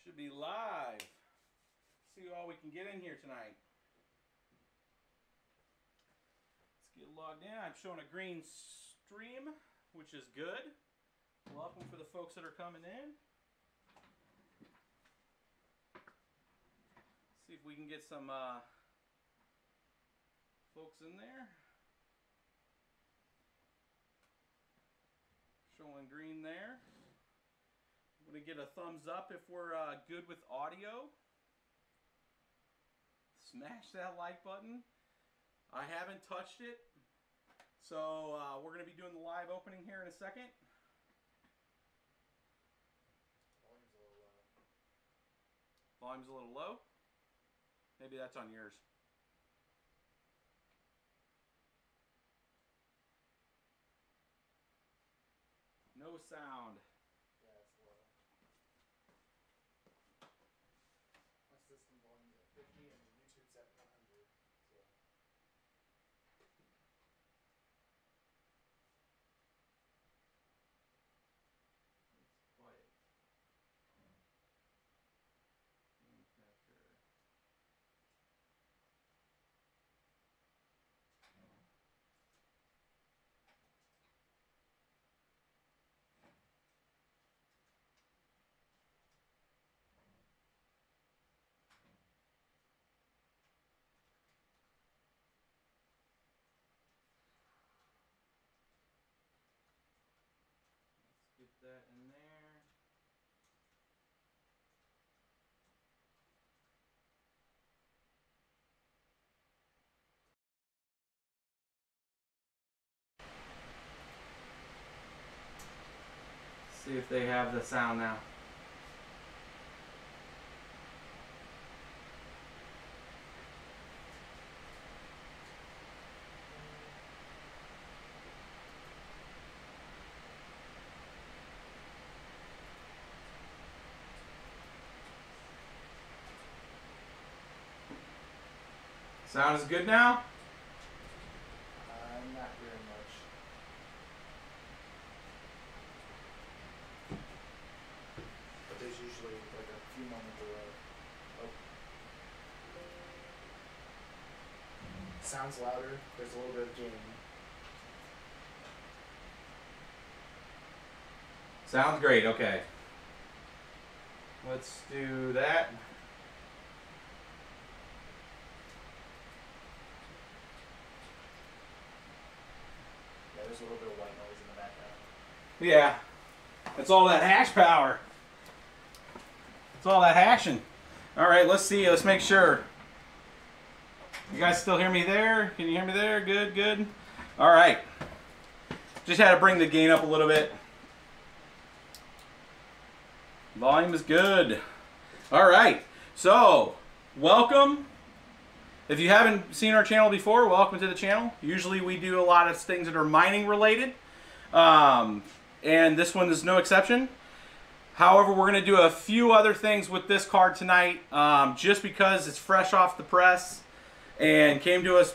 Should be live. See what all we can get in here tonight. Let's get logged in. I'm showing a green stream, which is good. Welcome for the folks that are coming in. See if we can get some folks in there. Showing green there. I'm going to get a thumbs up if we're good with audio. Smash that like button. I haven't touched it. So we're going to be doing the live opening here in a second. Volume's a little low. Volume's a little low? Maybe that's on yours. No sound. Yeah, it's low. My system volume's at 50 and YouTube's at 100. So. It's quiet. Game capture. Let's get that in there. See if they have the sound now. Sound is good now? I'm not hearing much. But there's usually like a few moment delay. Oh. Sounds louder. There's a little bit of gain. Sounds great, okay. Let's do that. Yeah, there's a little bit of white noise in the background. Yeah, it's all that hash power. It's all that hashing. All right, let's see. Let's make sure. You guys still hear me there? Can you hear me there? Good, good. All right. Just had to bring the gain up a little bit. Volume is good. All right. So, welcome. If you haven't seen our channel before, welcome to the channel. Usually we do a lot of things that are mining related. And this one is no exception. However, we're going to do a few other things with this card tonight, just because it's fresh off the press and came to us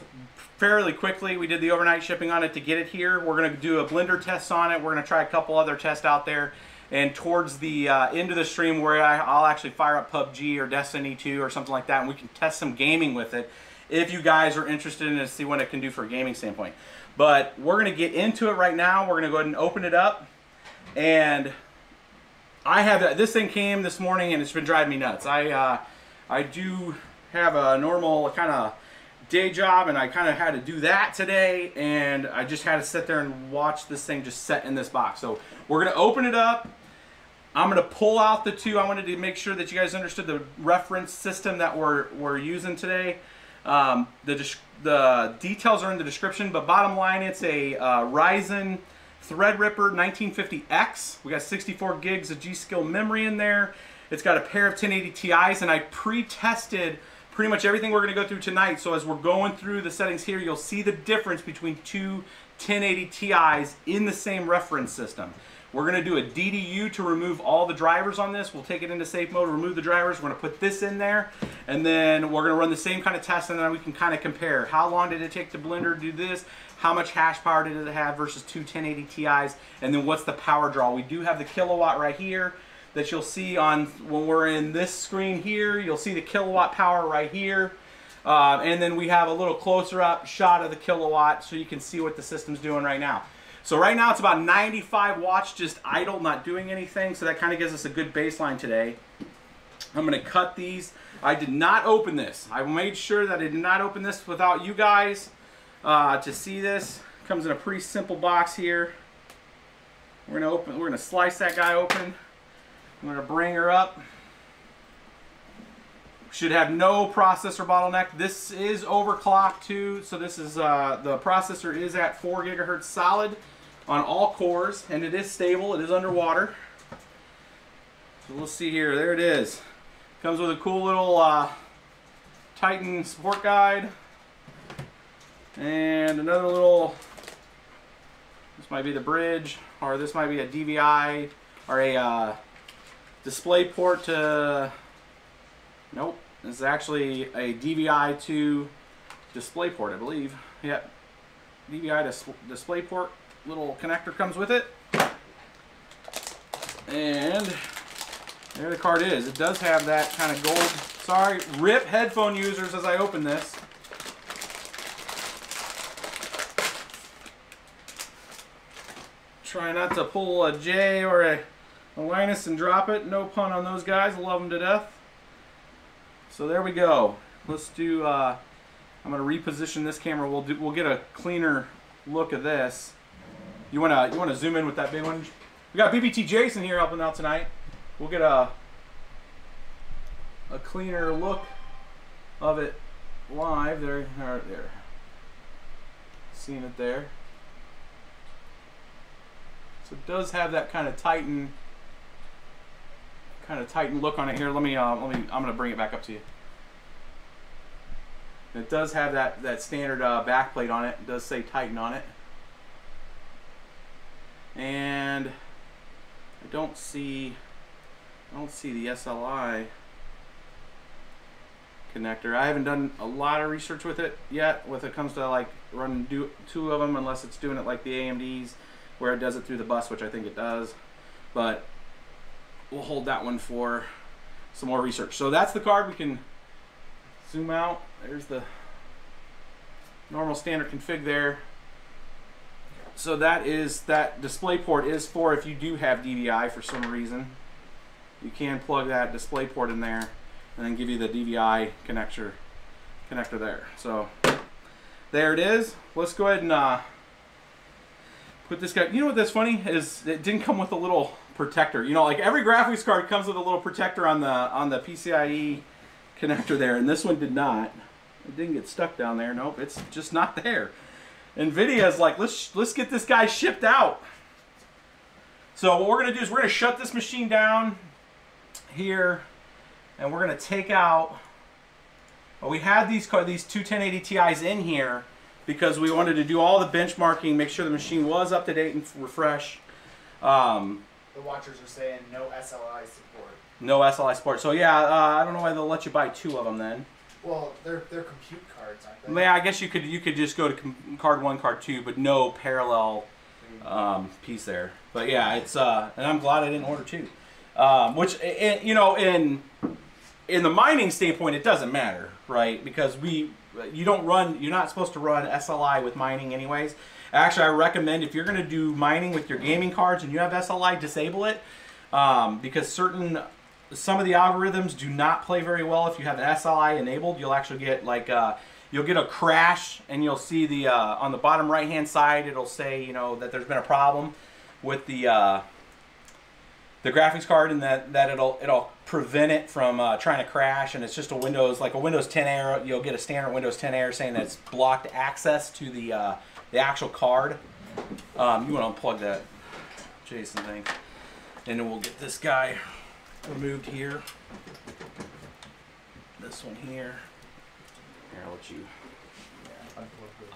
fairly quickly. We did the overnight shipping on it to get it here. We're going to do a blender test on it. We're going to try a couple other tests out there. And towards the end of the stream where I'll actually fire up PUBG or Destiny 2 or something like that, and we can test some gaming with it if you guys are interested in it to see what it can do for a gaming standpoint. But we're going to get into it right now. We're going to go ahead and open it up. And I have this thing came this morning and it's been driving me nuts. I do have a normal kind of day job, and I kind of had to do that today, and I just had to sit there and watch this thing just set in this box. So we're going to open it up. I'm going to pull out the two. I wanted to make sure that you guys understood the reference system that we're using today. The details are in the description, but bottom line, it's a Ryzen Threadripper 1950X. We got 64 gigs of G-Skill memory in there. It's got a pair of 1080 Ti's, and I pre-tested pretty much everything we're going to go through tonight. So as we're going through the settings here, you'll see the difference between two 1080 Ti's in the same reference system. We're going to do a DDU to remove all the drivers on this. We'll take it into safe mode, remove the drivers. We're going to put this in there, and then we're going to run the same kind of test, and then we can kind of compare. How long did it take the blender to do this? How much hash power did it have versus two 1080 Ti's? And then what's the power draw? We do have the kilowatt right here. that you'll see on when we're in this screen here. You'll see the kilowatt power right here. And then we have a little closer up shot of the kilowatt so you can see what the system's doing right now. So right now it's about 95 watts just idle, not doing anything. So that kind of gives us a good baseline today. I'm going to cut these. I did not open this. I made sure that I did not open this without you guys to see this. Comes in a pretty simple box here. We're going to slice that guy open. I'm going to bring her up. Should have no processor bottleneck. This is overclocked too, so this is the processor is at 4 gigahertz solid on all cores, and it is stable. It is underwater. So we'll see here. There it is. Comes with a cool little Titan support guide, and another little. This might be the bridge, or this might be a DVI or a display port to. Nope. This is actually a DVI to display port, I believe. Yep. DVI to display port. Little connector comes with it. And there the card is. It does have that kind of gold. Sorry, rip headphone users as I open this. Try not to pull a J or a Linus and drop it. No pun on those guys. I love them to death. So there we go. Let's do. I'm going to reposition this camera. We'll get a cleaner look at this. You wanna zoom in with that big one? We got BBT Jason here helping out tonight. We'll get a cleaner look of it live. There. Seeing it there. So it does have that kind of Titan look on it here. I'm gonna bring it back up to you. It does have that standard backplate on it. It does say Titan on it. And I don't see the SLI connector. I haven't done a lot of research with it yet when it comes to like running two of them, unless it's doing it like the AMDs where it does it through the bus, which I think it does. But we'll hold that one for some more research. So that's the card. We can zoom out. There's the normal standard config there. So that display port is for if you do have DVI for some reason. You can plug that display port in there and then give you the DVI connector there. So there it is. Let's go ahead and put this guy. You know what that's funny is it didn't come with a little protector. You know, like every graphics card comes with a little protector on the PCIe connector there, and this one did not. It didn't get stuck down there. Nope, it's just not there. NVIDIA is like, let's get this guy shipped out. So what we're gonna do is we're gonna shut this machine down here, and we're gonna take out. Well, we had these two 1080 Ti's in here because we wanted to do all the benchmarking, make sure the machine was up to date and refresh. The watchers are saying no SLI support. No SLI support. So yeah, I don't know why they'll let you buy two of them then. Well, they're compute cards, aren't they? Yeah, I guess you could just go to card 1, card 2, but no parallel piece there. But yeah, it's and I'm glad I didn't order two. Which you know, in the mining standpoint, it doesn't matter, right? Because you're not supposed to run SLI with mining anyways. Actually, I recommend if you're going to do mining with your gaming cards and you have SLI, disable it because some of the algorithms do not play very well if you have SLI enabled. You'll actually get like you'll get a crash, and you'll see the on the bottom right hand side it'll say that there's been a problem with the graphics card, and that it'll prevent it from trying to crash, and it's just a Windows 10 error. You'll get a standard Windows 10 error saying that it's blocked access to the actual card. You want to unplug that Jason thing, and then we'll get this guy removed here. This one here. Here,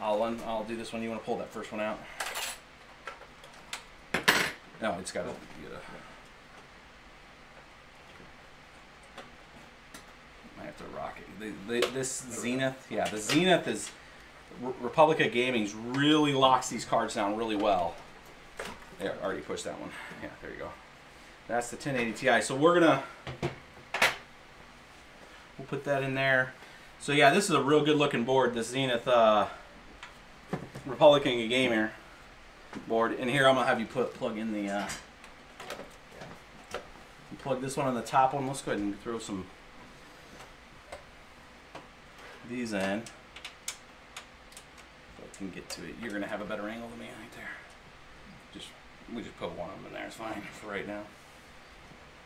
I'll let you. I'll do this one. You want to pull that first one out? No, it's got to. I have to rock it. This Zenith, yeah, the Zenith is Republica Gaming's really locks these cards down really well. There, already pushed that one. Yeah, there you go. That's the 1080 Ti. So we'll put that in there. So yeah, this is a real good looking board, the Zenith Republican Gamer board. And here I'm gonna have you plug in the plug this one on the top one. Let's go ahead and throw some these in. So I can get to it. You're gonna have a better angle than me right there. We just put one of them in there. It's fine for right now.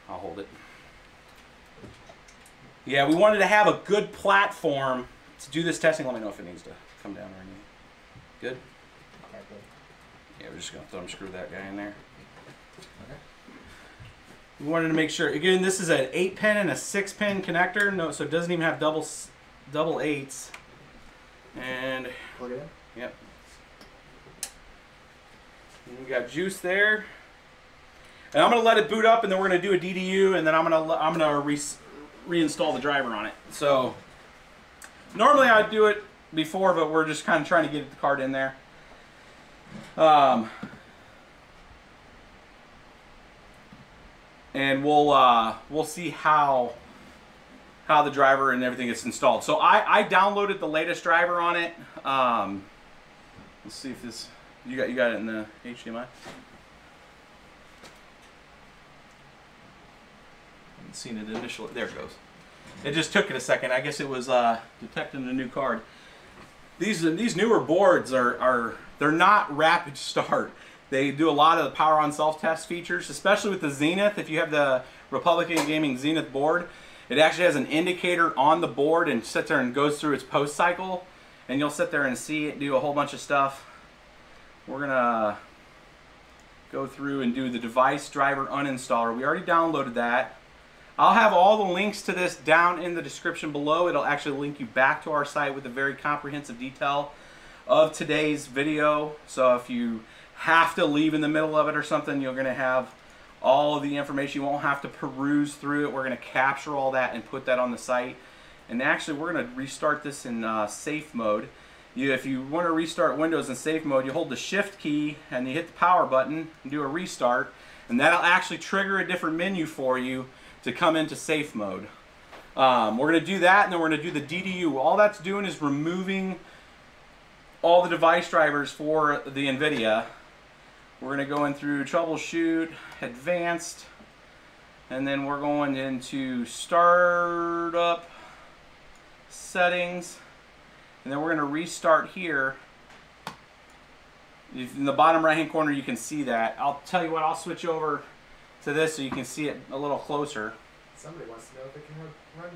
I'll hold it. Yeah, we wanted to have a good platform to do this testing. Let me know if it needs to come down or anything. Good? Okay, good. Yeah, we're just going to thumb screw that guy in there. Okay. We wanted to make sure. Again, this is an 8-pin and a 6-pin connector. No, so it doesn't even have double 8s. And Plug it in? yep. And we got juice there. And I'm going to let it boot up, and then we're going to do a DDU, and then I'm going to reinstall the driver on it. So normally I'd do it before, but we're just kind of trying to get the card in there. And we'll see how the driver and everything gets installed. So I downloaded the latest driver on it. Let's see if this you got it in the HDMI. Seen it initially. There it goes. It just took it a second. I guess it was detecting a new card. These newer boards they're not rapid start. They do a lot of the power on self-test features, especially with the Zenith. If you have the Republican Gaming Zenith board, it actually has an indicator on the board and sits there and goes through its post cycle, and you'll sit there and see it do a whole bunch of stuff. We're gonna go through and do the device driver uninstaller. We already downloaded that. I'll have all the links to this down in the description below. It'll actually link you back to our site with a very comprehensive detail of today's video. So if you have to leave in the middle of it or something, you're going to have all of the information. You won't have to peruse through it. We're going to capture all that and put that on the site. And actually, we're going to restart this in safe mode. If you want to restart Windows in safe mode, you hold the Shift key and you hit the power button and do a restart. And that'll actually trigger a different menu for you to come into safe mode. We're going to do that, and then we're going to do the DDU. All that's doing is removing all the device drivers for the NVIDIA. We're going to go in through troubleshoot, advanced, and then we're going into startup settings, and then we're going to restart here. In the bottom right hand corner you can see that. I'll tell you what, I'll switch over to this so you can see it a little closer. Somebody wants to know if it can run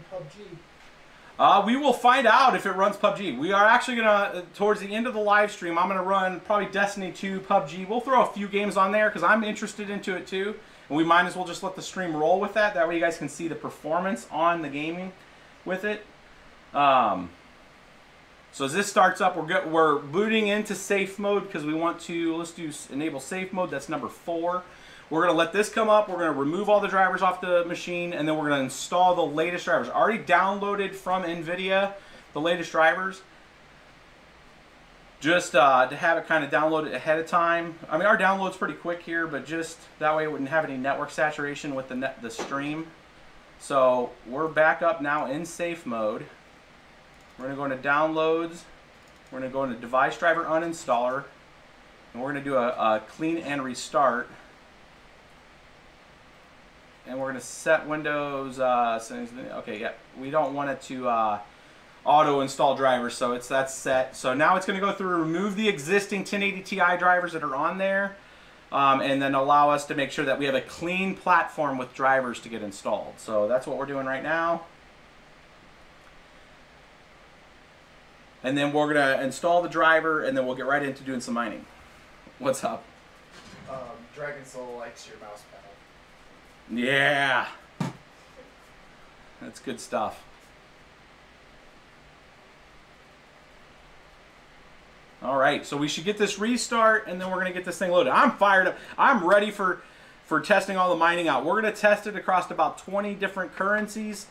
PUBG. We will find out if it runs PUBG. We are actually going to, towards the end of the live stream, I'm going to run probably Destiny 2, PUBG. We'll throw a few games on there because I'm interested into it too. And we might as well just let the stream roll with that. That way you guys can see the performance on the gaming with it. So as this starts up, we're booting into safe mode because we want to, let's do enable safe mode. That's number 4. We're going to let this come up. We're going to remove all the drivers off the machine, and then we're going to install the latest drivers. Already downloaded from NVIDIA, the latest drivers. Just to have it kind of downloaded ahead of time. I mean, our download's pretty quick here, but just that way it wouldn't have any network saturation with the stream. So we're back up now in safe mode. We're going to go into downloads. We're going to go into device driver uninstaller, and we're going to do a clean and restart. And we're going to set Windows settings. Okay, yeah, we don't want it to auto install drivers, so that's set. So now it's going to go through and remove the existing 1080 Ti drivers that are on there, and then allow us to make sure that we have a clean platform with drivers to get installed. So that's what we're doing right now. And then we're going to install the driver, and then we'll get right into doing some mining. What's up? Dragon Soul likes your mouse pad. Yeah, that's good stuff. All right, so we should get this restart, and then we're going to get this thing loaded. I'm fired up. I'm ready for testing all the mining out. We're going to test it across about 20 different currencies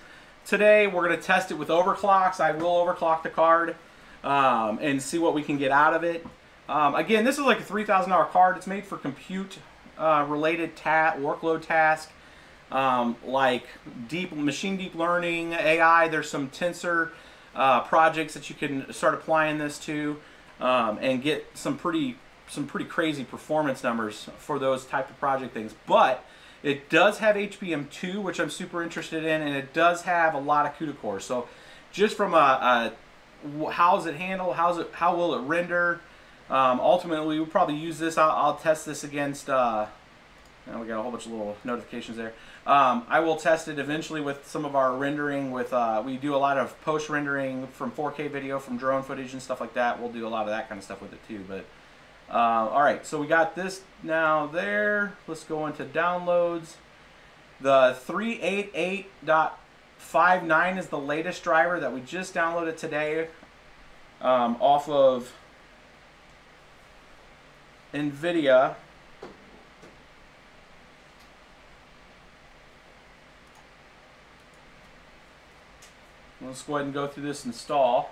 today. We're going to test it with overclocks. I will overclock the card and see what we can get out of it. Again, this is like a $3,000 card. It's made for compute related workload task. like machine deep learning, AI. There's some tensor projects that you can start applying this to and get some pretty crazy performance numbers for those type of project things. But it does have HBM2, which I'm super interested in, and it does have a lot of CUDA cores. So just from how does it handle, how will it render? Ultimately, we'll probably use this. I'll test this against. Now we got a whole bunch of little notifications there. I will test it eventually with some of our rendering. With we do a lot of post rendering from 4K video, from drone footage and stuff like that. We'll do a lot of that kind of stuff with it too. But all right, so we got this now there. Let's go into downloads. The 388.59 is the latest driver that we just downloaded today off of NVIDIA. Let's go ahead and go through this install.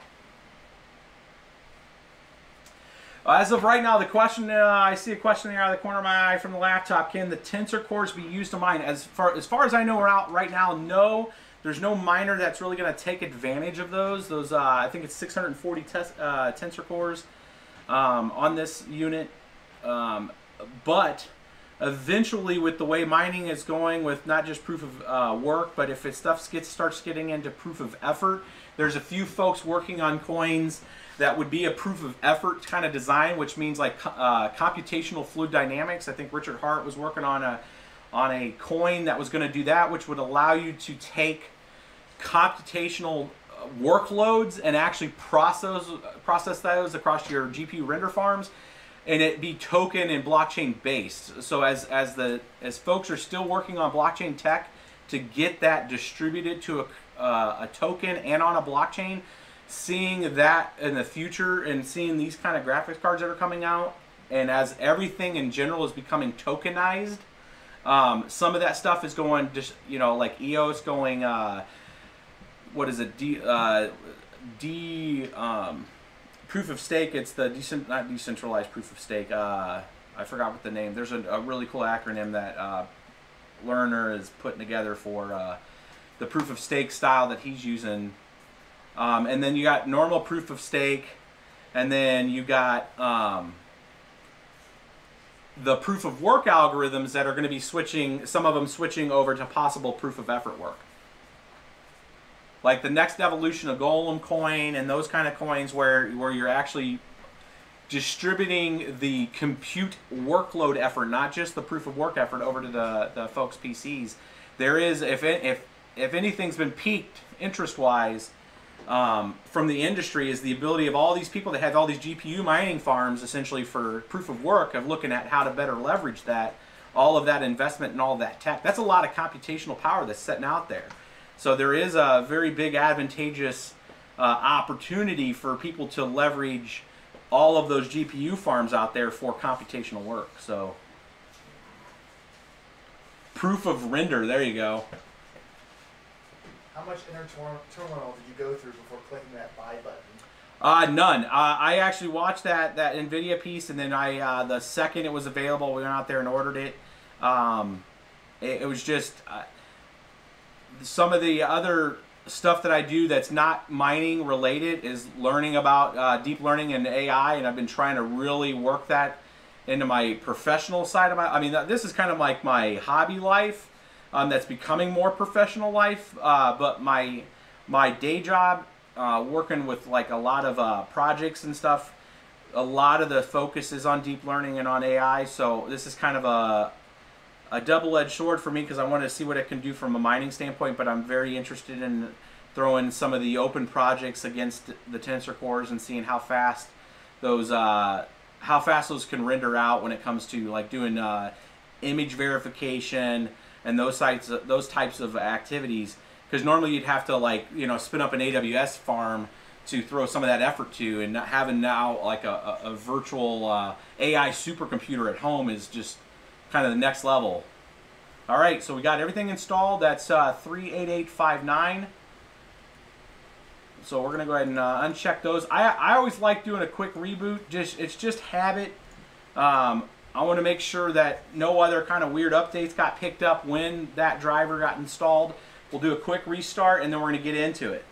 As of right now, the question, I see a question there out of the corner of my eye from the laptop. Can the Tensor Cores be used to mine? As far as I know right now, no. There's no miner that's really going to take advantage of those. I think it's 640 Tensor Cores on this unit. But eventually, with the way mining is going, with not just proof of work, but if starts getting into proof of effort, there's a few folks working on coins that would be a proof of effort kind of design, which means like computational fluid dynamics. I think Richard Hart was working on a coin that was going to do that, which would allow you to take computational workloads and actually process those across your GPU render farms, and it be token and blockchain based. So as folks are still working on blockchain tech to get that distributed to a token and on a blockchain, seeing that in the future and seeing these kind of graphics cards that are coming out, and as everything in general is becoming tokenized, some of that stuff is going just, like EOS going, what is it, proof of stake. It's the not decentralized proof of stake. I forgot what the name. There's a really cool acronym that Lerner is putting together for the proof of stake style that he's using. And then you got normal proof of stake, and then you got the proof of work algorithms that are going to be switching, some of them switching over to possible proof of effort work. Like the next evolution of Golem coin and those kind of coins where you're actually distributing the compute workload effort, not just the proof of work effort, over to the folks' PCs. There is, if anything's been peaked interest-wise from the industry, is the ability of all these people that have all these GPU mining farms essentially for proof of work, of looking at how to better leverage that, all of that investment and all of that tech. That's a lot of computational power that's sitting out there. So there is a very big advantageous opportunity for people to leverage all of those GPU farms out there for computational work. So proof of render, there you go. How much inner turmoil did you go through before clicking that buy button? None. I actually watched that NVIDIA piece, and then the second it was available, we went out there and ordered it. It was just some of the other stuff that I do that's not mining related is learning about deep learning and AI, and I've been trying to really work that into my professional side of this is kind of like my hobby life. That's becoming more professional life, but my day job, working with like a lot of projects and stuff, a lot of the focus is on deep learning and on AI. So this is kind of a double-edged sword for me, because I want to see what it can do from a mining standpoint, but I'm very interested in throwing some of the open projects against the Tensor Cores and seeing how fast those can render out when it comes to like doing image verification and those types of activities, because normally you'd have to spin up an AWS farm to throw some of that effort to, and not having now like a virtual AI supercomputer at home is just kind of the next level. All right, so we got everything installed. That's 38859. So we're gonna go ahead and uncheck those. I always like doing a quick reboot. It's just habit. I want to make sure that no other kind of weird updates got picked up when that driver got installed. We'll do a quick restart and then we're going to get into it.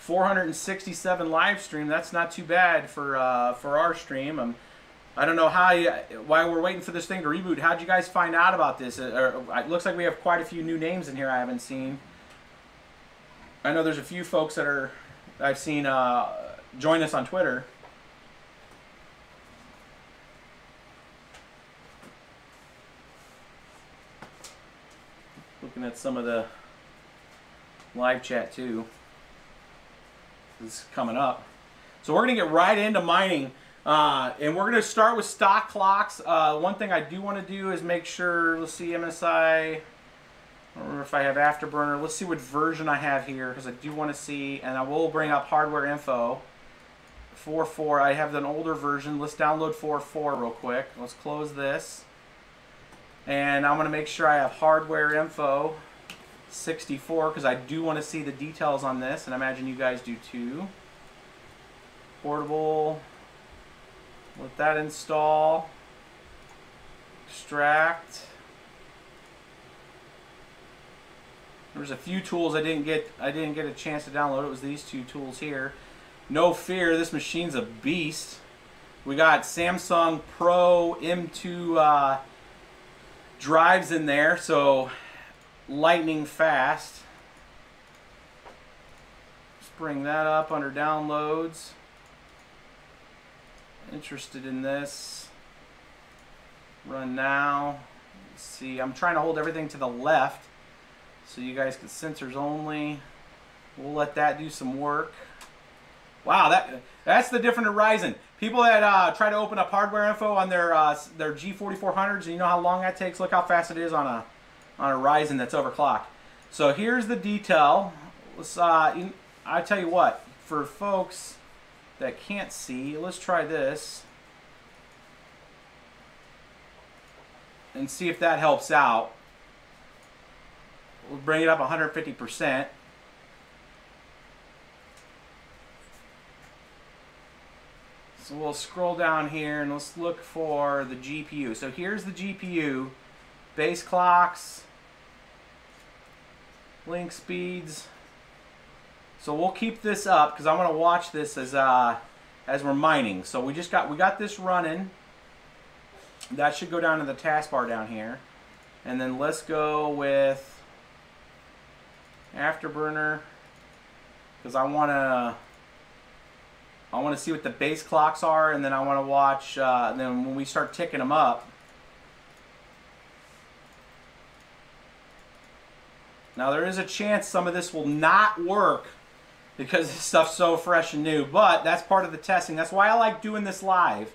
$467 live stream. That's not too bad for our stream. I don't know why we're waiting for this thing to reboot. How'd you guys find out about this? It looks like we have quite a few new names in here I haven't seen. I know there's a few folks that I've seen join us on Twitter. Looking at some of the live chat too. This is coming up. So we're going to get right into mining. And we're going to start with stock clocks. One thing I do want to do is make sure, let's see, MSI, I don't remember if I have Afterburner. Let's see what version I have here, because I do want to see, and I will bring up hardware info. 4.4, I have an older version. Let's download 4.4 real quick. Let's close this. And I'm going to make sure I have hardware info 64, because I do want to see the details on this, and I imagine you guys do too. Portable. Let that install. Extract. There's a few tools I didn't get a chance to download. It was these two tools here. No fear, this machine's a beast. We got Samsung Pro M2 drives in there, so lightning fast. Let's bring that up under downloads. Interested in this. Run now. Let's see, I'm trying to hold everything to the left so you guys can sensors only. We'll let that do some work. Wow, that's the different Ryzen. People that try to open up hardware info on their G4400s, and you know how long that takes. Look how fast it is on a Ryzen that's overclocked. So here's the detail. Let's I tell you what, for folks that can't see, let's try this and see if that helps out. We'll bring it up 150%. So we'll scroll down here and let's look for the GPU. So here's the GPU, base clocks, link speeds. So we'll keep this up because I want to watch this as we're mining. So we got this running. That should go down to the taskbar down here, and then let's go with Afterburner because I want to see what the base clocks are, and then I want to watch. And then when we start ticking them up. Now there is a chance some of this will not work because this stuff's so fresh and new, but that's part of the testing. That's why I like doing this live.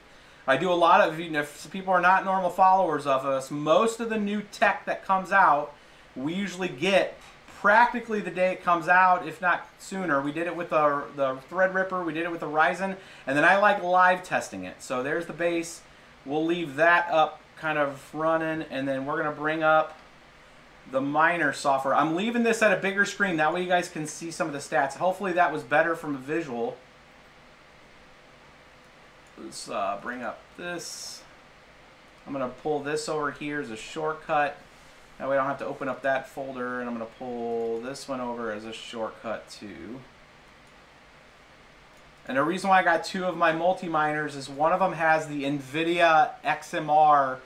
I do a lot of, if people are not normal followers of us, most of the new tech that comes out, we usually get practically the day it comes out, if not sooner. We did it with the Threadripper, we did it with the Ryzen, and then I like live testing it. So there's the base. We'll leave that up kind of running, and then we're going to bring up the miner software. I'm leaving this at a bigger screen, that way you guys can see some of the stats. Hopefully that was better from a visual. Let's bring up this. I'm going to pull this over here as a shortcut. That way I don't have to open up that folder, and I'm going to pull this one over as a shortcut too. And the reason why I got two of my multi-miners is one of them has the NVIDIA XMR,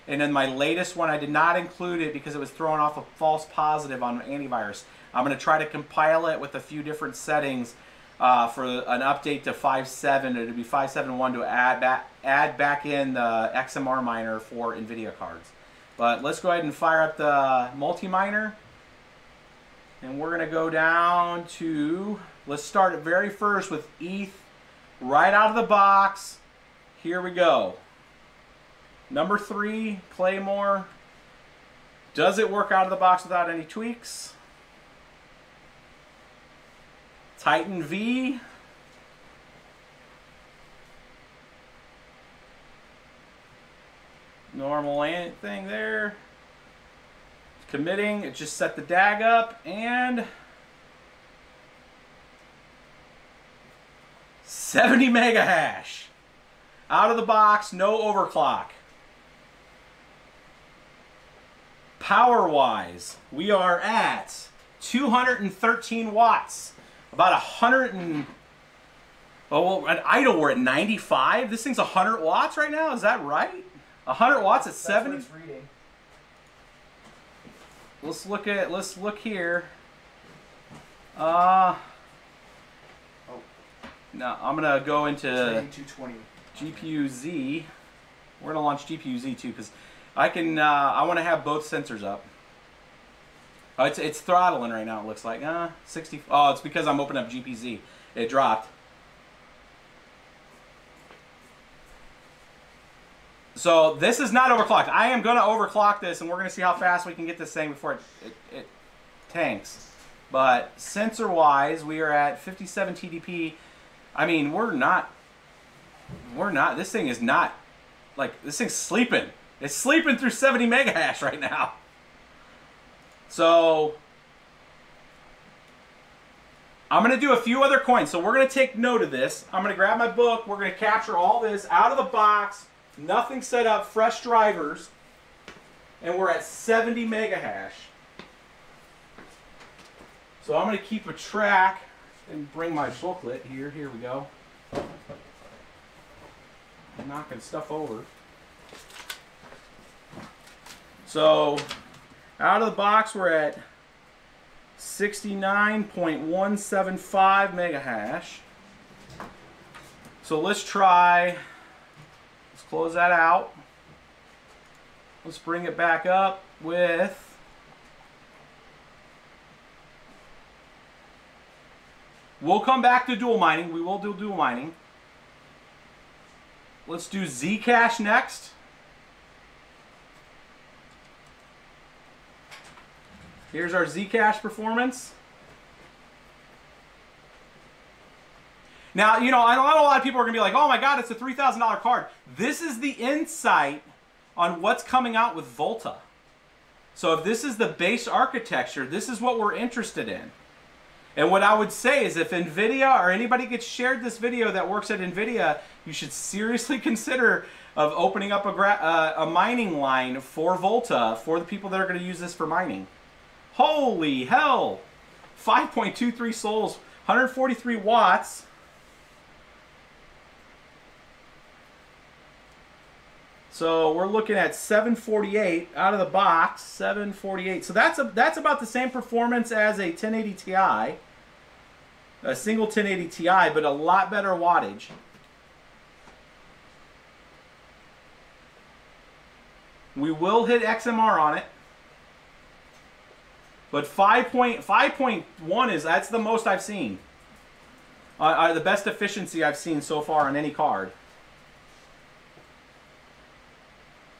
and in my latest one I did not include it because it was throwing off a false positive on antivirus. I'm going to try to compile it with a few different settings for an update to 5.7. It'll be 5.7.1 to add back in the XMR miner for NVIDIA cards. But let's go ahead and fire up the multi-miner. And we're going to go down to, let's start it very first with ETH right out of the box. Here we go. Number 3, Claymore. Does it work out of the box without any tweaks? Titan V. Normal thing there. Committing, it just set the DAG up, and 70 mega hash. Out of the box, no overclock. Power-wise, we are at 213 watts. About 100 and... Oh, well, at idle, we're at 95. This thing's 100 watts right now. Is that right? 100 watts at 70? That's what it's reading. Let's look here. Now I'm gonna go into 220. GPU Z. We're gonna launch GPU Z too because I can. I want to have both sensors up. Oh, it's throttling right now. It looks like 60. Oh, it's because I'm opening up GPZ. It dropped. So this is not overclocked. I am gonna overclock this, and we're gonna see how fast we can get this thing before it tanks. But sensor-wise, we are at 57 TDP. I mean, we're not, this thing is not, like, this thing's sleeping. It's sleeping through 70 mega hash right now. So, I'm going to do a few other coins. So we're going to take note of this. I'm going to grab my book. We're going to capture all this out of the box. Nothing set up, fresh drivers. And we're at 70 mega hash. So I'm going to keep a track and bring my booklet here. Here we go. I'm knocking stuff over. So out of the box, we're at 69.175 mega hash. So let's try, let's close that out. Let's bring it back up with we'll come back to dual mining. We will do dual mining. Let's do Zcash next. Here's our Zcash Performance. Now, you know, I know a lot of people are going to be like, oh my God, it's a $3,000 card. This is the insight on what's coming out with Volta. So if this is the base architecture, this is what we're interested in. And what I would say is if NVIDIA or anybody gets shared this video that works at NVIDIA, you should seriously consider of opening up a mining line for Volta for the people that are going to use this for mining. Holy hell! 5.23 sols, 143 watts. So we're looking at 748 out of the box, 748. So that's about the same performance as a 1080 Ti, a single 1080 Ti, but a lot better wattage. We will hit XMR on it, but 5.1 is that's the most I've seen. The best efficiency I've seen so far on any card.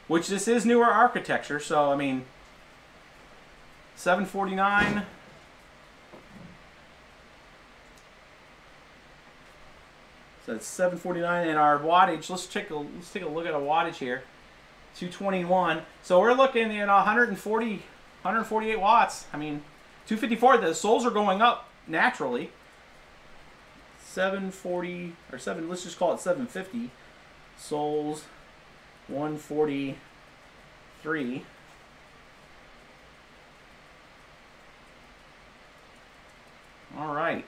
Which this is newer architecture, so I mean, 749. So it's 749, and our wattage. Let's take a look at a wattage here. 221. So we're looking at 148 watts. I mean, 254. The sols are going up naturally. 740 or 7. Let's just call it 750 sols. 143. All right.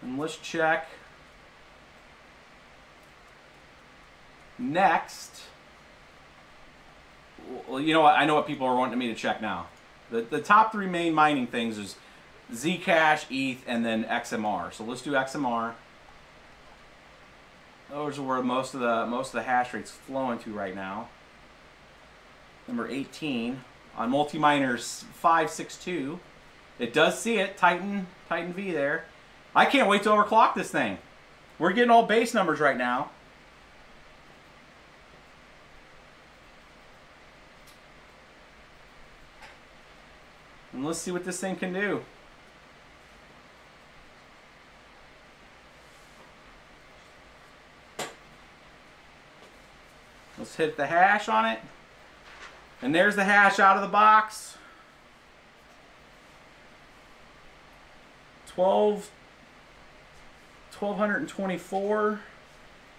And let's check next. Well, you know what? I know what people are wanting me to check now. The top three main mining things is Zcash, ETH, and then XMR. So let's do XMR. Those are where most of the hash rate's flowing to right now. Number 18 on multi-miners 562. It does see it, Titan V there. I can't wait to overclock this thing. We're getting all base numbers right now. And let's see what this thing can do. Let's hit the hash on it. And there's the hash out of the box. 1224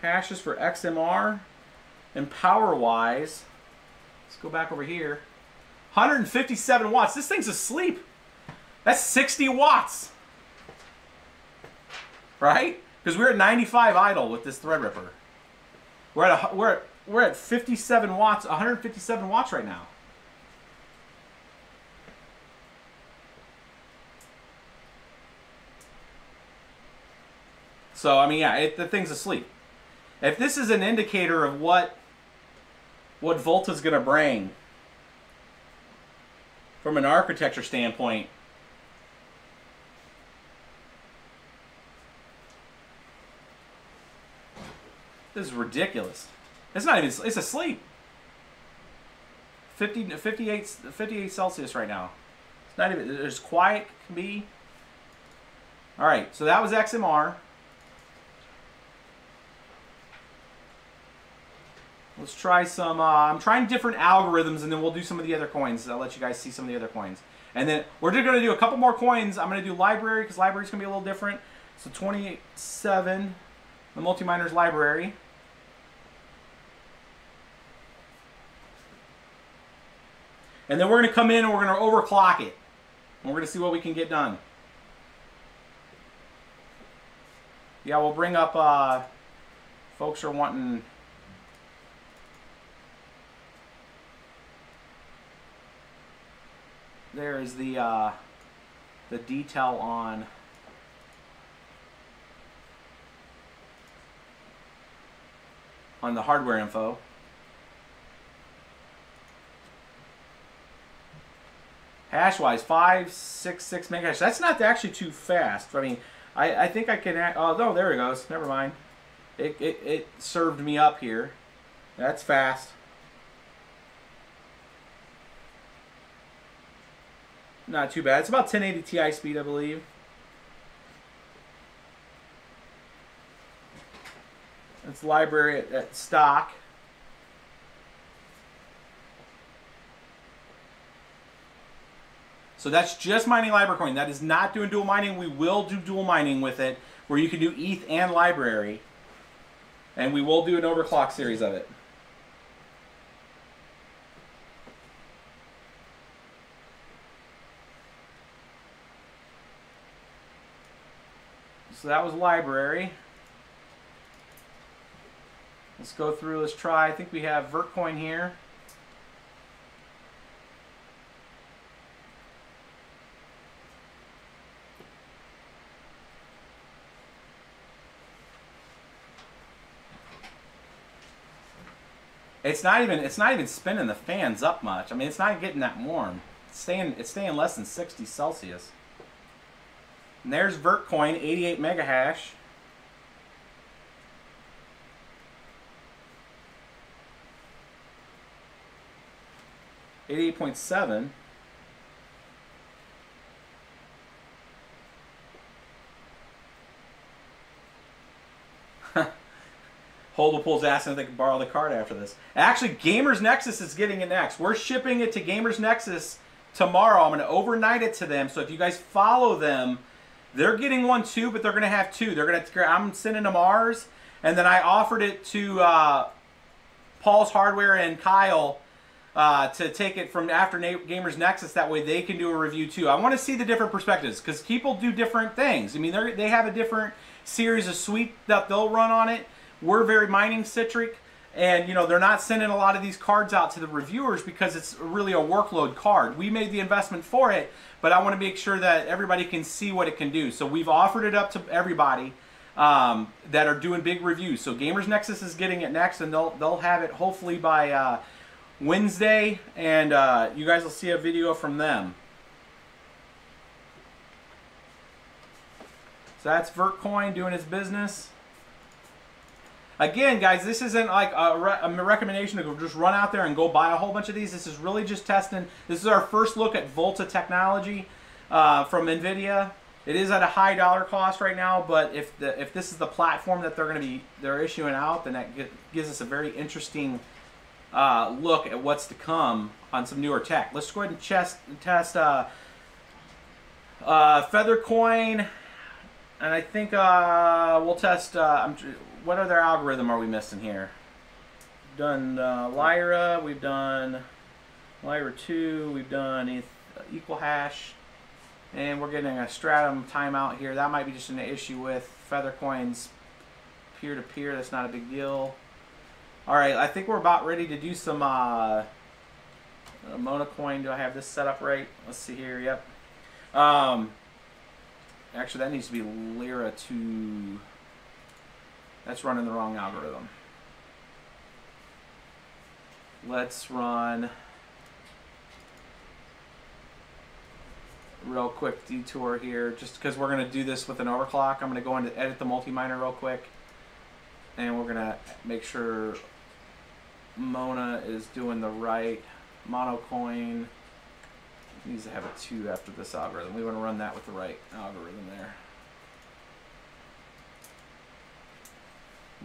hashes for XMR. And power-wise, let's go back over here. 157 watts. This thing's asleep. That's 60 watts. Right? Because we're at 95 idle with this Threadripper. We're at 57 watts, 157 watts right now. So, I mean, yeah, the thing's asleep. If this is an indicator of what Volta's going to bring from an architecture standpoint, this is ridiculous. It's not even, it's asleep. 58 Celsius right now. It's not even, as quiet can be. All right, so that was XMR. Let's try some, I'm trying different algorithms, and then we'll do some of the other coins. I'll let you guys see some of the other coins. And then we're just going to do a couple more coins. I'm going to do LBRY, because LBRY is going to be a little different. So 28.7, the multi-miners LBRY. And then we're going to come in and we're going to overclock it. And we're going to see what we can get done. Yeah, we'll bring up, folks are wanting... There is the detail on the hardware info. Hash-wise, 566 megahash. That's not actually too fast. I mean, I think I can... Oh, no, there it goes. Never mind. It served me up here. That's fast. Not too bad. It's about 1080 Ti speed, I believe. It's LBRY at stock. So that's just mining LBRY coin. That is not doing dual mining. We will do dual mining with it, where you can do ETH and LBRY. And we will do an overclock series of it. So that was LBRY. Let's go through, let's try, I think we have Vertcoin here. It's not even spinning the fans up much. I mean, it's not getting that warm. It's staying less than 60 Celsius. And there's Vertcoin, 88 megahash. $88.7. Holdapul's asking if they can borrow the card after this. Actually, Gamers Nexus is getting it next. We're shipping it to Gamers Nexus tomorrow. I'm going to overnight it to them. So if you guys follow them, they're getting one too, but they're going to have two. They're going to. I'm sending them ours, and then I offered it to Paul's Hardware and Kyle to take it from after Gamers Nexus. That way they can do a review too. I want to see the different perspectives because people do different things. I mean, they have a different series of suite that they'll run on it. We're very mining centric, and you know they're not sending a lot of these cards out to the reviewers because it's really a workload card. We made the investment for it, but I want to make sure that everybody can see what it can do. So we've offered it up to everybody that are doing big reviews. So Gamers Nexus is getting it next, and they'll have it hopefully by Wednesday, and you guys will see a video from them. So that's Vertcoin doing its business. Again, guys, this isn't like a recommendation to go just run out there and go buy a whole bunch of these. This is really just testing. This is our first look at Volta technology from NVIDIA. It is at a high dollar cost right now, but if this is the platform that they're issuing out, then that gives us a very interesting look at what's to come on some newer tech. Let's go ahead and test Feathercoin And I think we'll test, what other algorithm are we missing here? We've done Lyra, we've done Lyra 2, we've done equal hash, and we're getting a stratum timeout here. That might be just an issue with Feathercoin's peer-to-peer. That's not a big deal. All right, I think we're about ready to do some Monacoin. Do I have this set up right? Let's see here. Yep. Actually, that needs to be Lyra 2. That's running the wrong algorithm. Let's run real quick detour here, just because we're going to do this with an overclock. I'm going to go in to edit the multi-miner real quick, and we're going to make sure Mona is doing the right Monocoin. Needs to have a 2 after this algorithm. We want to run that with the right algorithm there.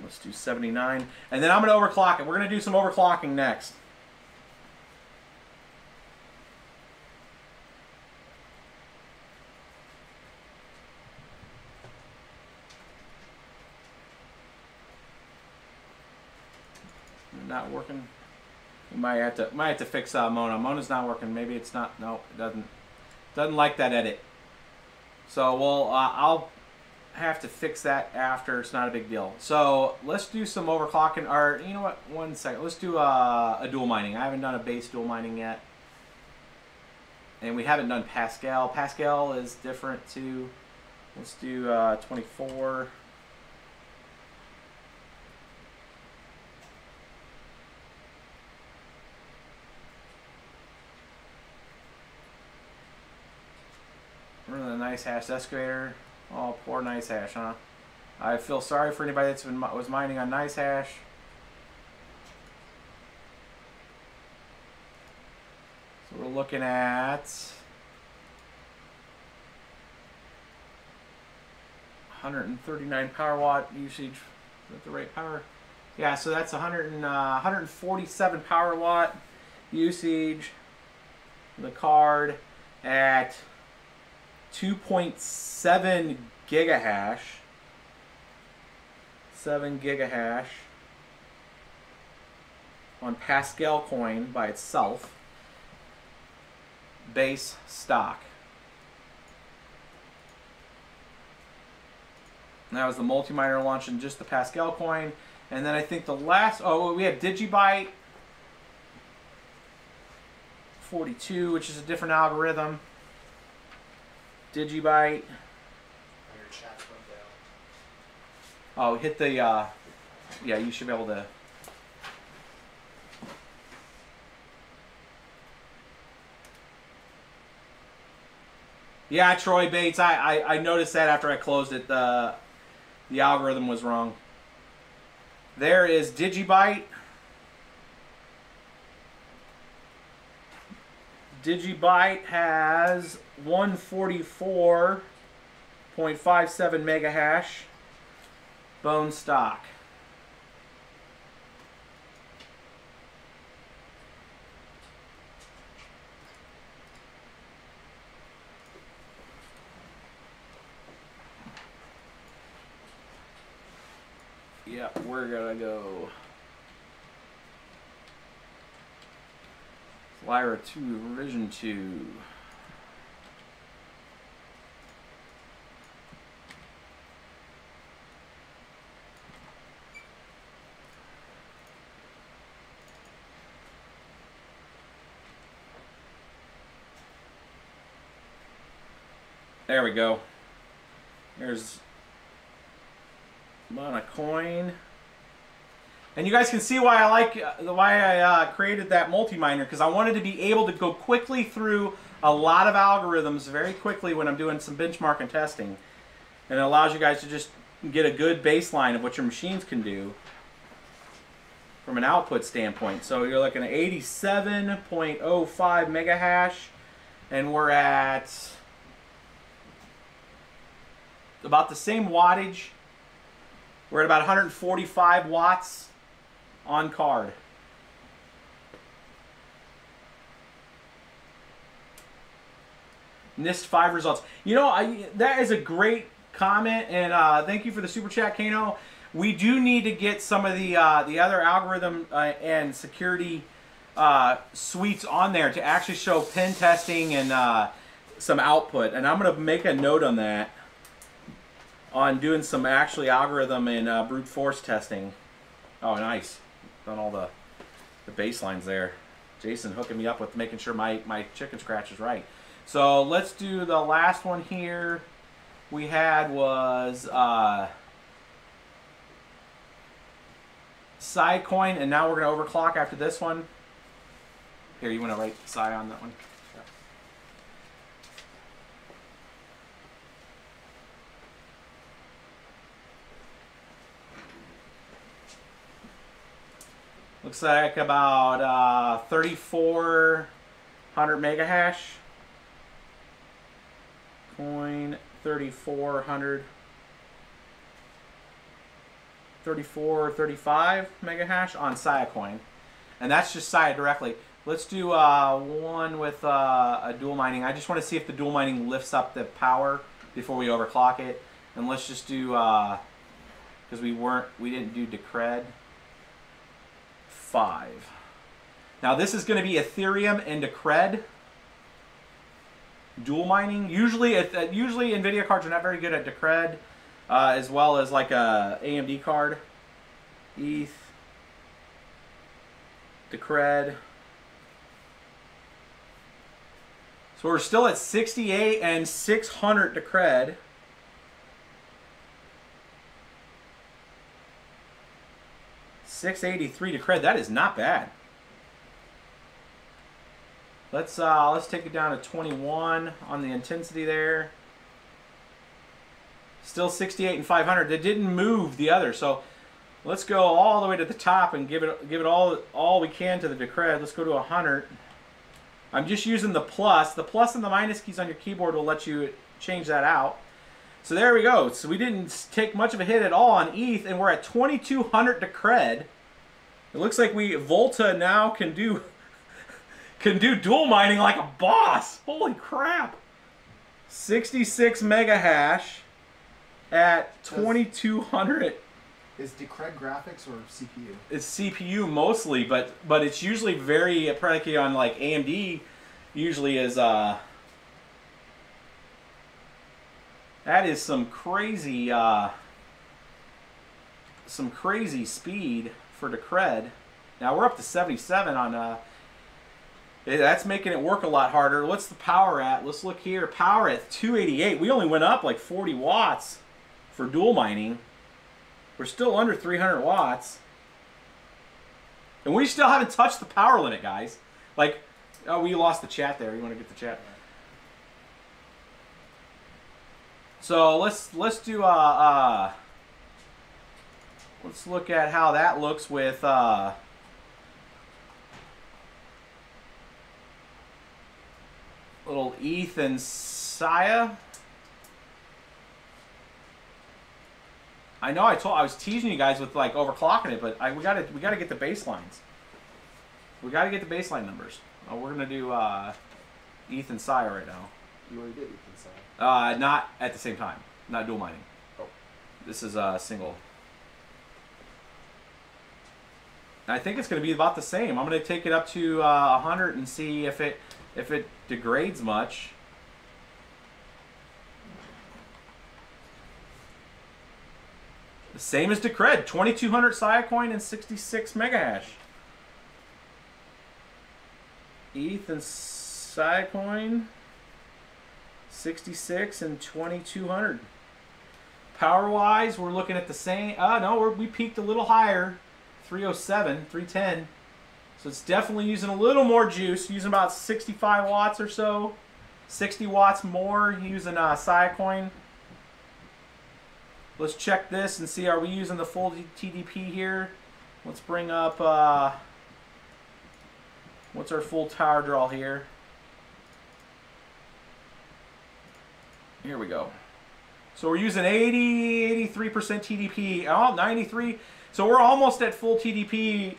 Let's do 79. And then I'm going to overclock it. We're going to do some overclocking next. Not working. You might have to fix Mona. Mona's not working. Maybe it's not. No, it doesn't like that edit. So I'll have to fix that after. It's not a big deal. So let's do some overclocking. Or you know what? 1 second. Let's do a dual mining. I haven't done a base dual mining yet, and we haven't done Pascal. Pascal is different too. Let's do 24. Running a nice hash excavator. Oh, poor nice hash, huh? I feel sorry for anybody that's was mining on nice hash. So we're looking at 139 power watt usage. Is that the right power? Yeah, so that's 147 power watt usage. The card at 2.7 gigahash, 7 gigahash on Pascal coin by itself, base stock. And that was the multi-miner launching just the Pascal coin. And then I think the last, we had DigiByte 42, which is a different algorithm. DigiByte. Your chat went down. Oh, hit the, yeah, you should be able to. Yeah, Troy Bates, I noticed that after I closed it, the algorithm was wrong. There is DigiByte. DigiByte has 144.57 mega hash bone stock. Yep, we're gonna go Lyra 2 revision 2. There we go. There's Monacoin. And you guys can see why I created that multi-miner, because I wanted to be able to go quickly through a lot of algorithms very quickly when I'm doing some benchmark and testing. And it allows you guys to just get a good baseline of what your machines can do from an output standpoint. So you're looking at 87.05 mega hash, and we're at about the same wattage. We're at about 145 watts on card. NIST5 results. You know, that is a great comment, and thank you for the super chat, Kano. We do need to get some of the other algorithm and security suites on there to actually show pen testing and some output. And I'm going to make a note on that, on doing some actually algorithm and brute force testing. Oh, nice. Done all the baselines there. Jason hooking me up with making sure my chicken scratch is right. So let's do the last one here. We had was SIA coin, and now we're going to overclock after this one. Here, you want to write SIA on that one? Sure. Looks like about 3,400 mega hash. Coin 3,400. 34, 35 mega hash on SIA coin. And that's just SIA directly. Let's do one with a dual mining. I just want to see if the dual mining lifts up the power before we overclock it. And let's just do, because we didn't do decred, 5. Now this is going to be Ethereum and decred. Dual mining. Usually NVIDIA cards are not very good at decred, as well as like a AMD card. ETH, decred. So we're still at 68 and 600 decred. $683 decred. That is not bad. Let's take it down to 21 on the intensity there. Still 68 and 500. They didn't move the other, so let's go all the way to the top and give it all we can to the decred. Let's go to 100. I'm just using the plus. The plus and the minus keys on your keyboard will let you change that out. So there we go. So we didn't take much of a hit at all on ETH, and we're at 2,200 decred. It looks like Volta now can do dual mining like a boss. Holy crap! 66 mega hash at 2,200. Is decred graphics or CPU? It's CPU mostly, but it's usually very predicated on like AMD. Usually is that is some crazy speed for decred. Now we're up to 77 on that's making it work a lot harder. What's the power at? Let's look here. Power at 288. We only went up like 40 watts for dual mining. We're still under 300 watts. And we still haven't touched the power limit, guys. Like, oh, we lost the chat there. You want to get the chat? So let's do let's look at how that looks with little ETH and SIA. I know I was teasing you guys with like overclocking it, but we gotta get the baselines. We gotta get the baseline numbers. We're gonna do ETH and SIA right now. You already did ETH and SIA. Not at the same time. Not dual mining. Oh. This is single. I think it's gonna be about the same. I'm gonna take it up to 100 and see if it degrades much. Same as decred, 2,200 SIA coin and 66 mega hash. ETH and SIA coin, 66 and 2,200. Power wise, we're looking at the same. No, we peaked a little higher, 307, 310. So it's definitely using a little more juice, using about 65 watts or so, 60 watts more using SIA coin. Let's check this and see, are we using the full TDP here? Let's bring up, what's our full tower draw here? Here we go. So we're using 83% TDP, oh, 93. So we're almost at full TDP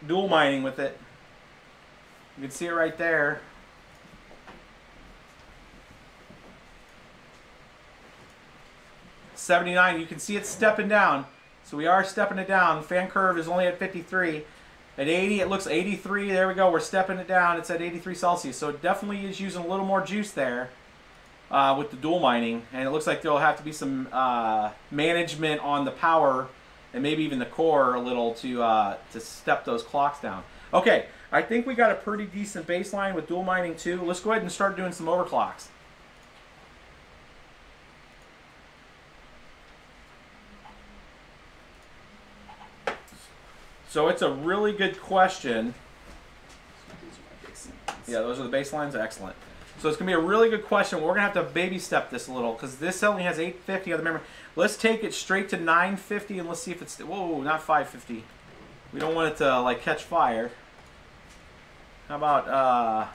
dual mining with it. You can see it right there. 79. You can see it's stepping down. So we are stepping it down. Fan curve is only at 53. At 80, it looks 83. There we go. We're stepping it down. It's at 83 Celsius. So it definitely is using a little more juice there with the dual mining. And it looks like there'll have to be some management on the power and maybe even the core a little to step those clocks down. Okay, I think we got a pretty decent baseline with dual mining too. Let's go ahead and start doing some overclocks. So it's a really good question. Yeah, those are the baselines. Excellent. So it's going to be a really good question. We're going to have to baby step this a little because this only has 850 on the memory. Let's take it straight to 950 and let's see if it's... Whoa, not 550. We don't want it to like catch fire. How about...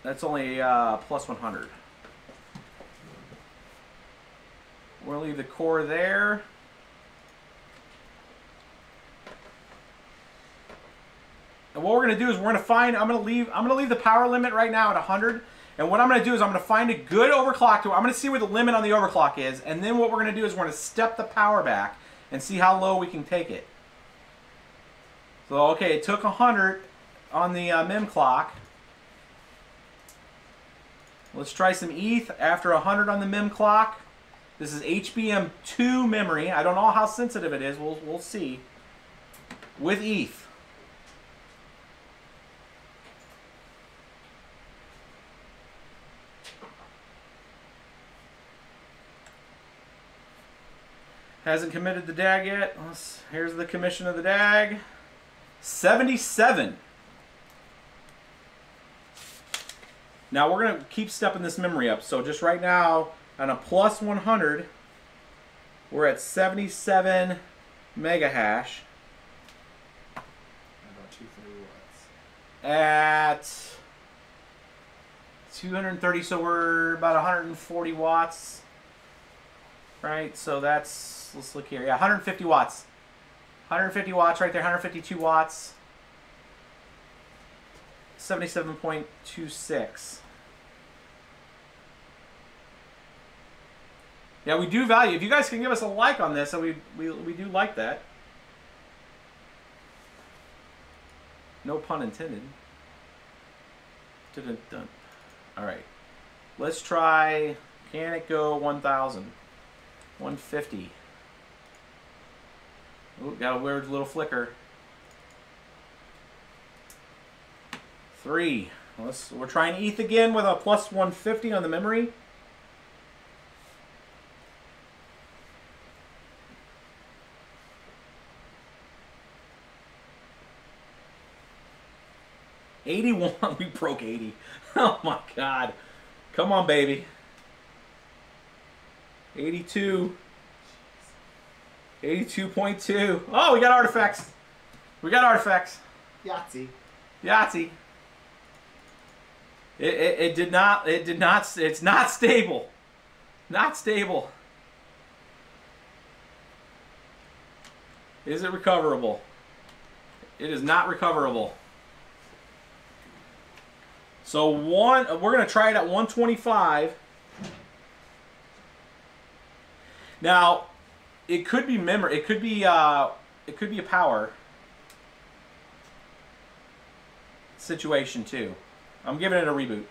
that's only plus 100. We'll leave the core there. And what we're going to do is we're going to find, I'm going to leave the power limit right now at 100. And what I'm going to do is I'm going to find a good overclock to it. I'm going to see where the limit on the overclock is. And then what we're going to do is we're going to step the power back and see how low we can take it. So, okay, it took 100 on the mem clock. Let's try some ETH after 100 on the mem clock. This is HBM2 memory. I don't know how sensitive it is. We'll see. With ETH. Hasn't committed the DAG yet. Here's the commission of the DAG. 77. Now we're going to keep stepping this memory up. So just right now, on a plus 100, we're at 77 mega hash. About 230 watts. At 230, so we're about 140 watts. Right, so that's, let's look here. Yeah, 150 watts. 150 watts right there, 152 watts. 77.26. Yeah, we do value. If you guys can give us a like on this, so we do like that. No pun intended. Dun-dun-dun. All right. Let's try, can it go 1,000? 150. Ooh, got a weird little flicker. 3. We're trying ETH again with a plus 150 on the memory. $81. We broke 80. Oh my God. Come on, baby. 82. 82.2. Oh, we got artifacts. We got artifacts. Yahtzee. Yahtzee. It's not stable. Not stable. Is it recoverable? It is not recoverable. So we're going to try it at 125. Now, it could be memory. It could be a power situation too. I'm giving it a reboot.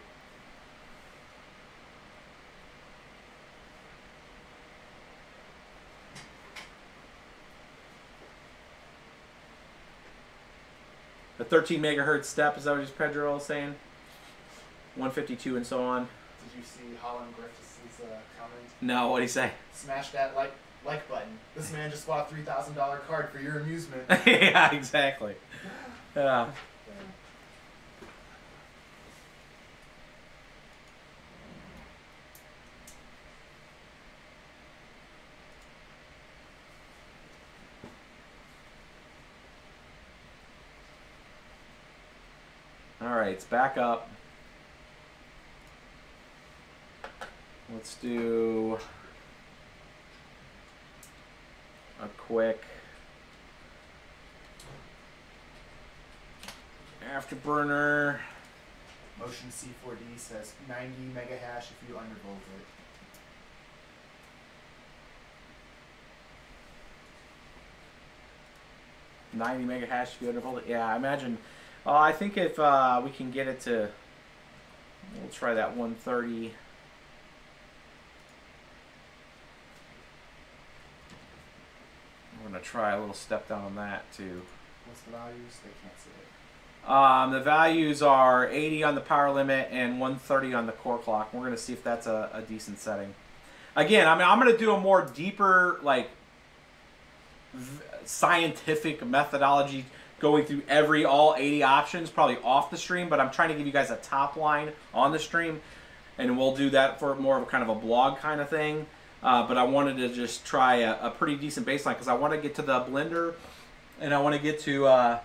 The 13 megahertz step, is that what Pedro was saying? 152 and so on. Did you see Holland Griffiths' comment? No, what'd he say? Smash that like button. This man just bought a $3,000 card for your amusement. Yeah, exactly. Yeah. All right, it's back up. Let's do a quick Afterburner. Motion C4D says 90 mega hash if you undervolt it. $90 mega hash if you undervolt it. Yeah, I imagine. I think if we can get it to, we'll try that 130. We're gonna try a little step down on that too. What's the values? They can't see it. The values are 80 on the power limit and 130 on the core clock. We're going to see if that's a decent setting. Again, I mean, I'm going to do a more deeper, like, scientific methodology going through all 80 options, probably off the stream, but I'm trying to give you guys a top line on the stream, and we'll do that for more of a kind of a blog kind of thing. But I wanted to just try a pretty decent baseline because I want to get to the blender, and I want to get to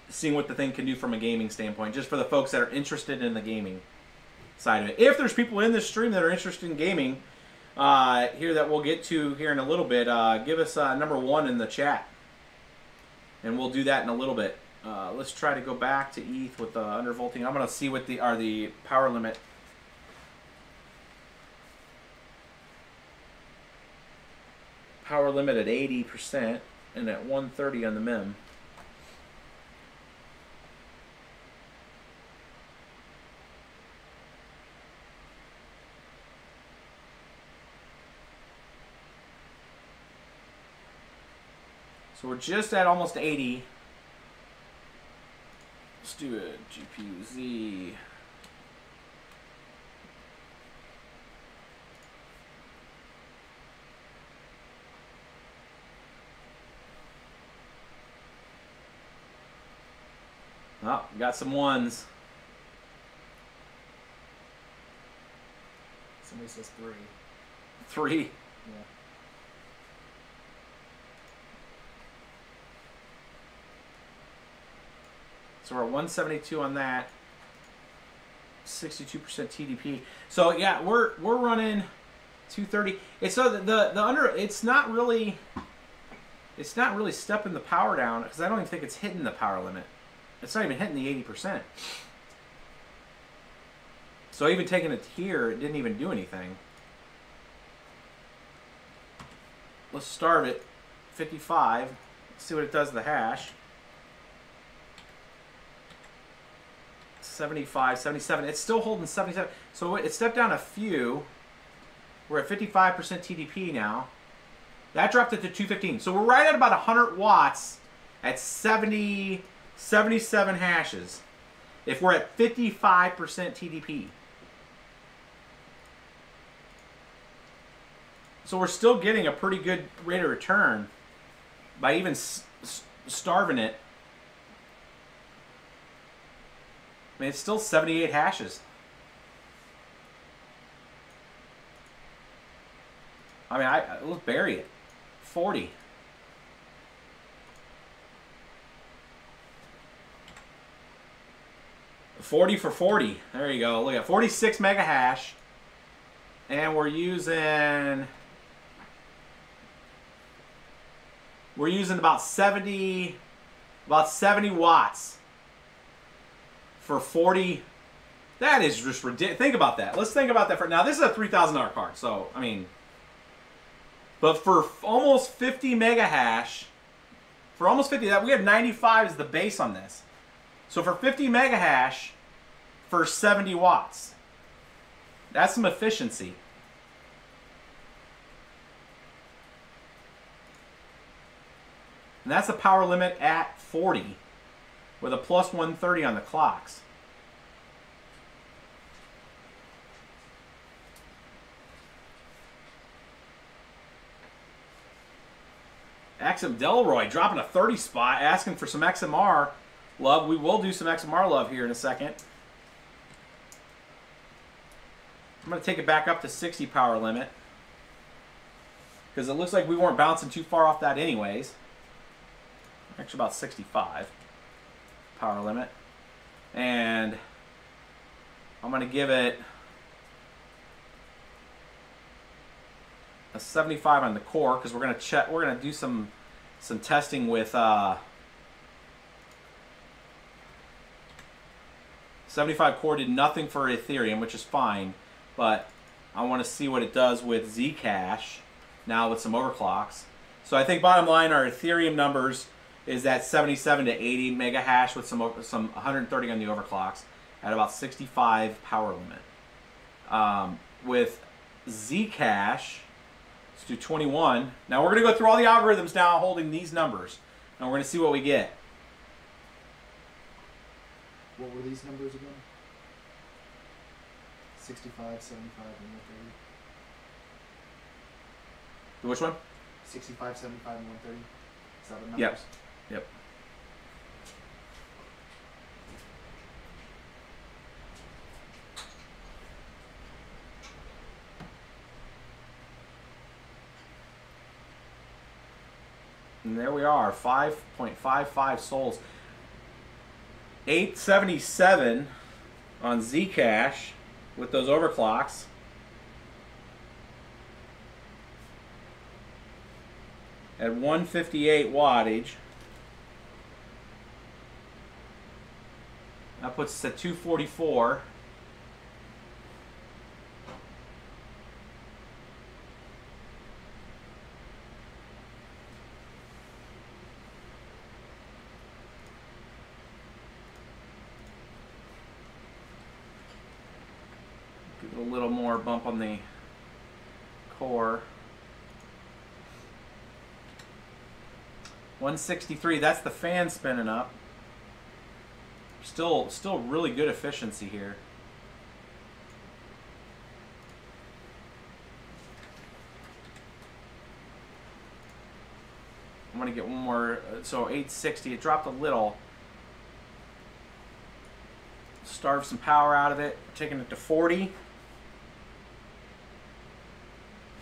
seeing what the thing can do from a gaming standpoint, just for the folks that are interested in the gaming side of it. If there's people in this stream that are interested in gaming here that we'll get to here in a little bit, give us number 1 in the chat, and we'll do that in a little bit. Let's try to go back to ETH with the undervolting. I'm going to see what the power limit. Power limit at 80% and at 130 on the MIM. So we're just at almost 80. Let's do it. GPU Z. Oh, got some ones. Somebody says 3. 3. Yeah. So we're at 172 on that. 62% TDP. So yeah, we're running 230. It's so the under. It's not really stepping the power down because I don't even think it's hitting the power limit. It's not even hitting the 80%. So even taking it here, it didn't even do anything. Let's start at 55. Let's see what it does to the hash. 75, 77. It's still holding 77. So it stepped down a few. We're at 55% TDP now. That dropped it to 215. So we're right at about 100 watts at 77 hashes if we're at 55% TDP. So we're still getting a pretty good rate of return by even starving it. I mean, it's still 78 hashes. I mean, let's bury it. 40. $40 for 40. There you go. Look at 46 mega hash. And we're using about 70 watts. For 40, that is just ridiculous. Think about that. Let's think about that for now. This is a $3,000 card, so I mean, but for almost 50 mega hash, for almost 50, that we have 95 as the base on this. So for 50 mega hash, for 70 watts, that's some efficiency. And that's the power limit at 40. With a plus 130 on the clocks. LBRY dropping a 30 spot, asking for some XMR love. We will do some XMR love here in a second. I'm going to take it back up to 60 power limit. Because it looks like we weren't bouncing too far off that anyways. Actually about 65. Power limit, and I'm going to give it a 75 on the core because we're going to check. We're going to do some testing with 75 core did nothing for Ethereum, which is fine, but I want to see what it does with Zcash now with some overclocks. So I think bottom line, our Ethereum numbers is at 77 to 80 mega hash with some 130 on the overclocks at about 65 power limit. With Zcash, let's do 21. Now we're going to go through all the algorithms now holding these numbers, and we're going to see what we get. What were these numbers again? 65, 75, and 130. Which one? 65, 75, and 130. Is that the numbers? Yep. Yep. And there we are, 5.55 souls. 877 on Zcash with those overclocks. At 158 wattage. That puts us at 244. Give it a little more bump on the core. 163, that's the fan spinning up. Still really good efficiency here. I'm gonna get one more, so 860, it dropped a little. Starve some power out of it, taking it to 40.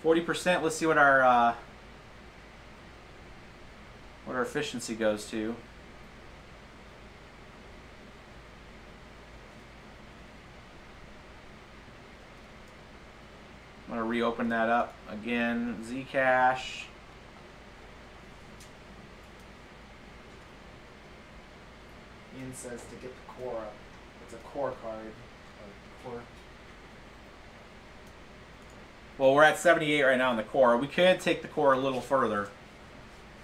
40%, let's see what our efficiency goes to. I'm going to reopen that up again. Zcash. Ian says to get the core up. It's a core card. Core. Well, we're at 78 right now on the core. We could take the core a little further.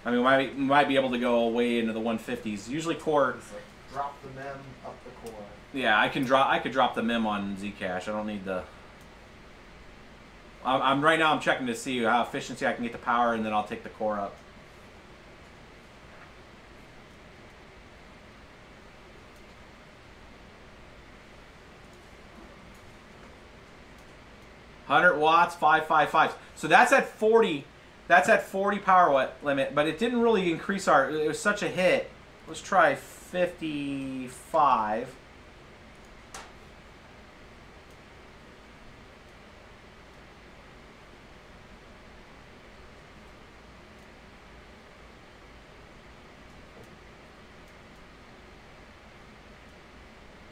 I mean, we might be able to go way into the 150s. Usually core. It's like drop the mem up the core. Yeah, I could drop the mem on Zcash. I don't need the. Right now I'm checking to see how efficiency I can get the power, and then I'll take the core up. $100 watts, 555. So that's at 40. That's at 40 power watt limit, but it didn't really increase our. It was such a hit. Let's try 55.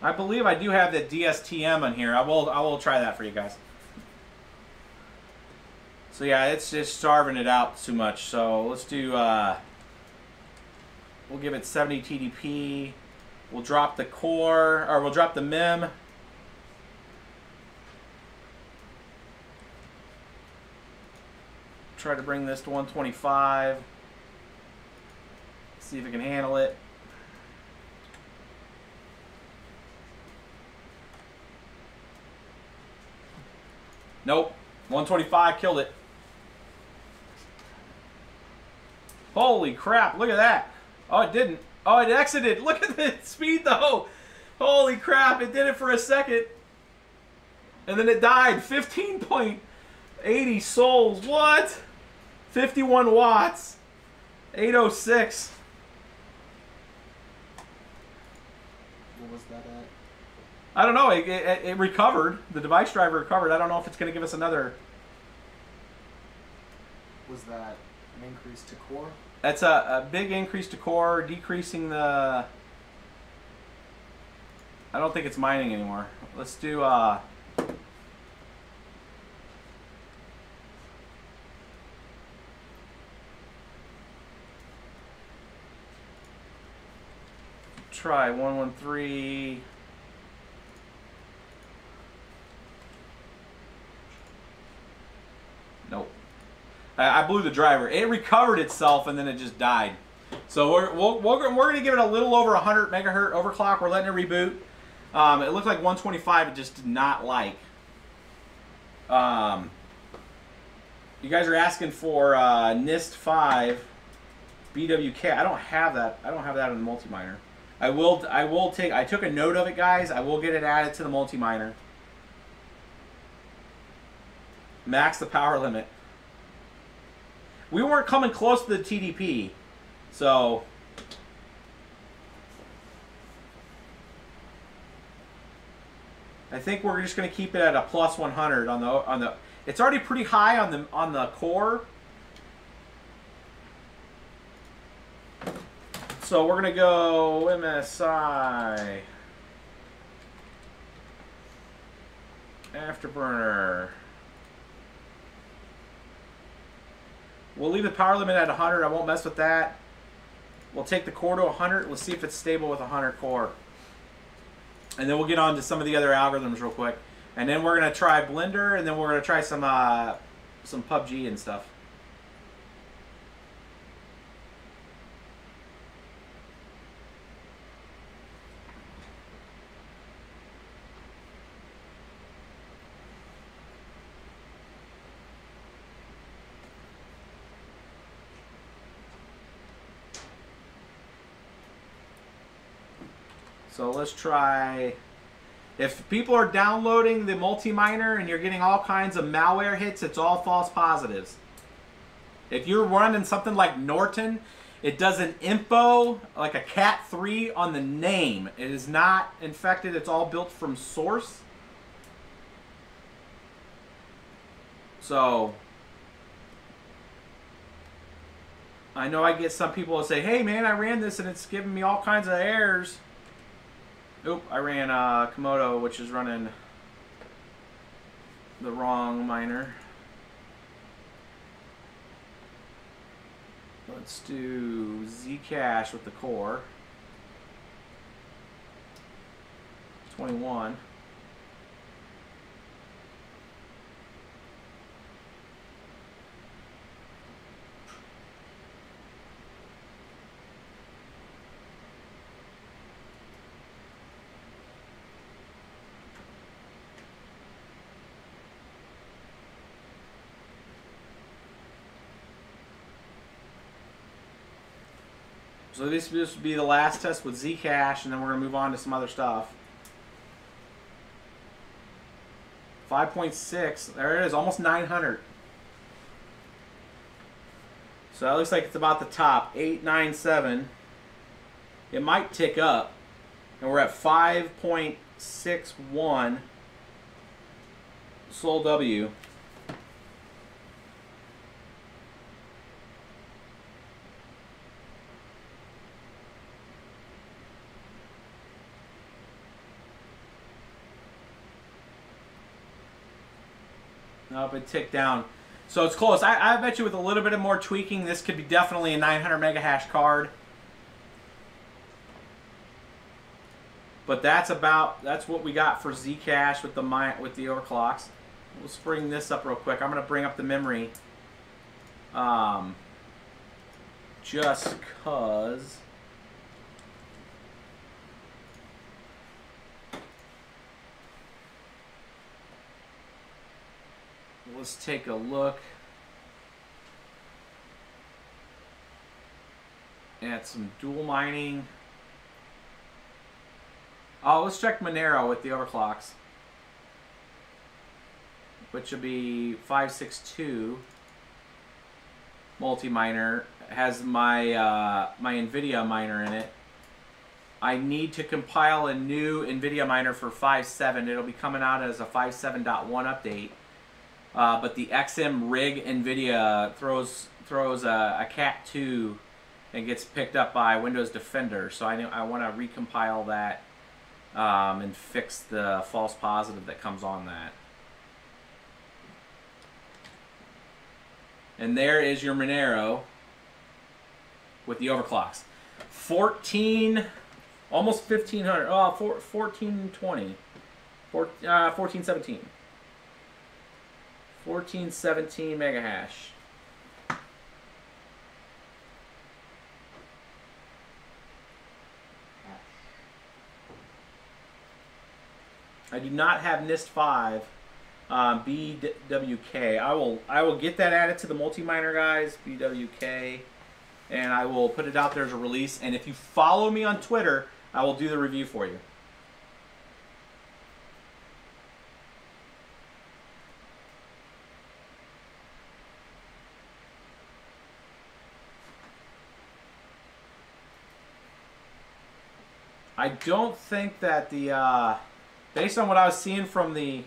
I believe I do have the DSTM on here. I will try that for you guys. So yeah, it's just starving it out too much. So let's do, we'll give it 70 TDP. We'll drop the core, or we'll drop the mem. Try to bring this to 125. See if it can handle it. Nope, 125 killed it. Holy crap, look at that. Oh, it didn't. Oh, it exited. Look at the speed, though. Holy crap, it did it for a second. And then it died. 15.80 souls. What? 51 watts. 806. What was that at? I don't know. It recovered. The device driver recovered. I don't know if it's going to give us another. Was that an increase to core? That's a big increase to core, decreasing the. I don't think it's mining anymore. Let's do. Try 113. I blew the driver. It recovered itself and then it just died. So we're going to give it a little over 100 megahertz overclock. We're letting it reboot. It looked like 125. It just did not like. You guys are asking for NIST5 BWK. I don't have that. I don't have that in the multi-miner. I took a note of it, guys. I will get it added to the multi-miner. Max the power limit. We weren't coming close to the TDP, so I think we're just going to keep it at a plus 100 on the. It's already pretty high on the core, so we're going to go MSI Afterburner. We'll leave the power limit at 100. I won't mess with that. We'll take the core to 100. Let's see if it's stable with 100 core. And then we'll get on to some of the other algorithms real quick. And then we're going to try Blender, and then we're going to try some PUBG and stuff. So let's try, if people are downloading the multi-miner and you're getting all kinds of malware hits, it's all false positives. If you're running something like Norton, it does an info, like a cat3 on the name. It is not infected, it's all built from source. So, I know I get some people that say, hey man, I ran this and it's giving me all kinds of errors. Oop, I ran Komodo, which is running the wrong miner. Let's do Zcash with the core. 21. So this will be the last test with Zcash, and then we're going to move on to some other stuff. 5.6, there it is, almost 900. So that looks like it's about the top, 897. It might tick up, and we're at 5.61 Sol W. Nope, it ticked down. So it's close. I bet you with a little bit of more tweaking, this could be definitely a 900 mega hash card. But that's what we got for Zcash with the overclocks. Let's bring this up real quick. I'm going to bring up the memory. Just cause. Let's take a look at some dual mining. Oh, let's check Monero with the overclocks, which would be 562 multi-miner. Has my my NVIDIA miner in it. I need to compile a new NVIDIA miner for 5.7. It'll be coming out as a 5.7.1 update. But the XM rig NVIDIA throws a cat2 and gets picked up by Windows Defender. So I want to recompile that and fix the false positive that comes on that. And there is your Monero with the overclocks. 14, almost 1500. Oh, 1420, 1417. 1417 mega hash. I do not have NIST5 BWK. I will get that added to the multi-miner, guys. BWK, and I will put it out there as a release. And if you follow me on Twitter, I will do the review for you. I don't think that the, based on what I was seeing from the,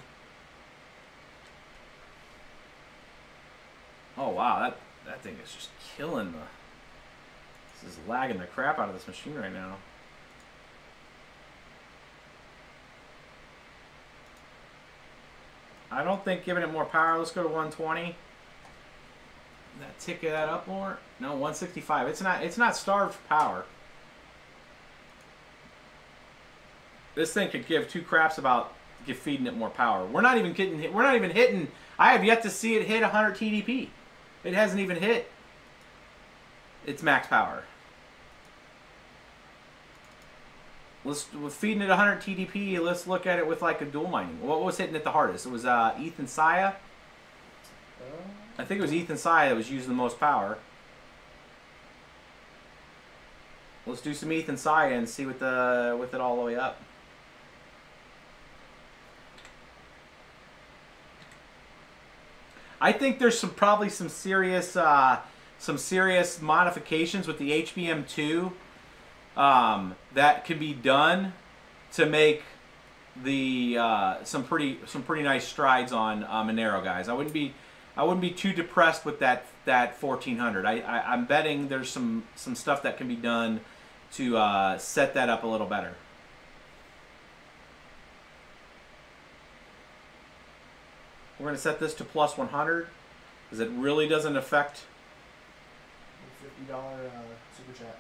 oh wow, that thing is just killing the, this is lagging the crap out of this machine right now. I don't think giving it more power, let's go to 120. That tick that up more? No, 165. It's not starved for power. This thing could give two craps about feeding it more power. We're not even hitting. I have yet to see it hit 100 TDP. It hasn't even hit its max power. With feeding it 100 TDP, let's look at it with like a dual mining. What was hitting it the hardest? It was Eth and SIA. I think it was Eth and SIA that was using the most power. Let's do some Eth and SIA and see with it all the way up. I think there's probably some serious modifications with the HBM2 that can be done to make the some pretty nice strides on Monero, guys. I wouldn't be too depressed with that 1400. I'm betting there's some stuff that can be done to set that up a little better. We're going to set this to plus 100 because it really doesn't affect. $50 super chat.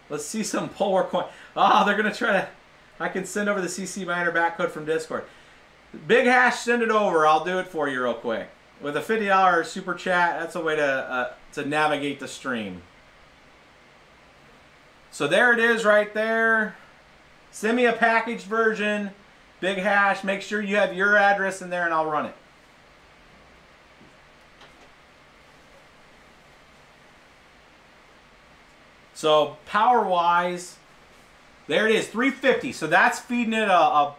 Let's see some Balwark coin. Oh, they're going to try to. I can send over the CC miner backcode from Discord. Big Hash, send it over. I'll do it for you real quick. With a $50 super chat, that's a way to navigate the stream. So there it is right there. Send me a packaged version. Big Hash, make sure you have your address in there and I'll run it. So power-wise, there it is, 350. So that's feeding it a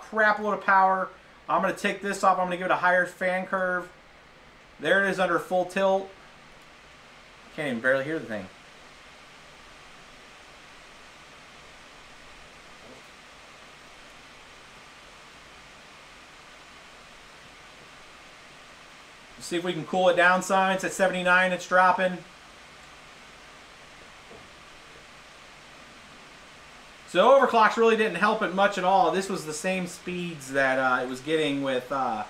crap load of power. I'm going to take this off. I'm going to give it a higher fan curve. There it is under full tilt. Can't even barely hear the thing. See if we can cool it down some. It's at 79, it's dropping. So overclocks really didn't help it much at all. This was the same speeds that it was getting with not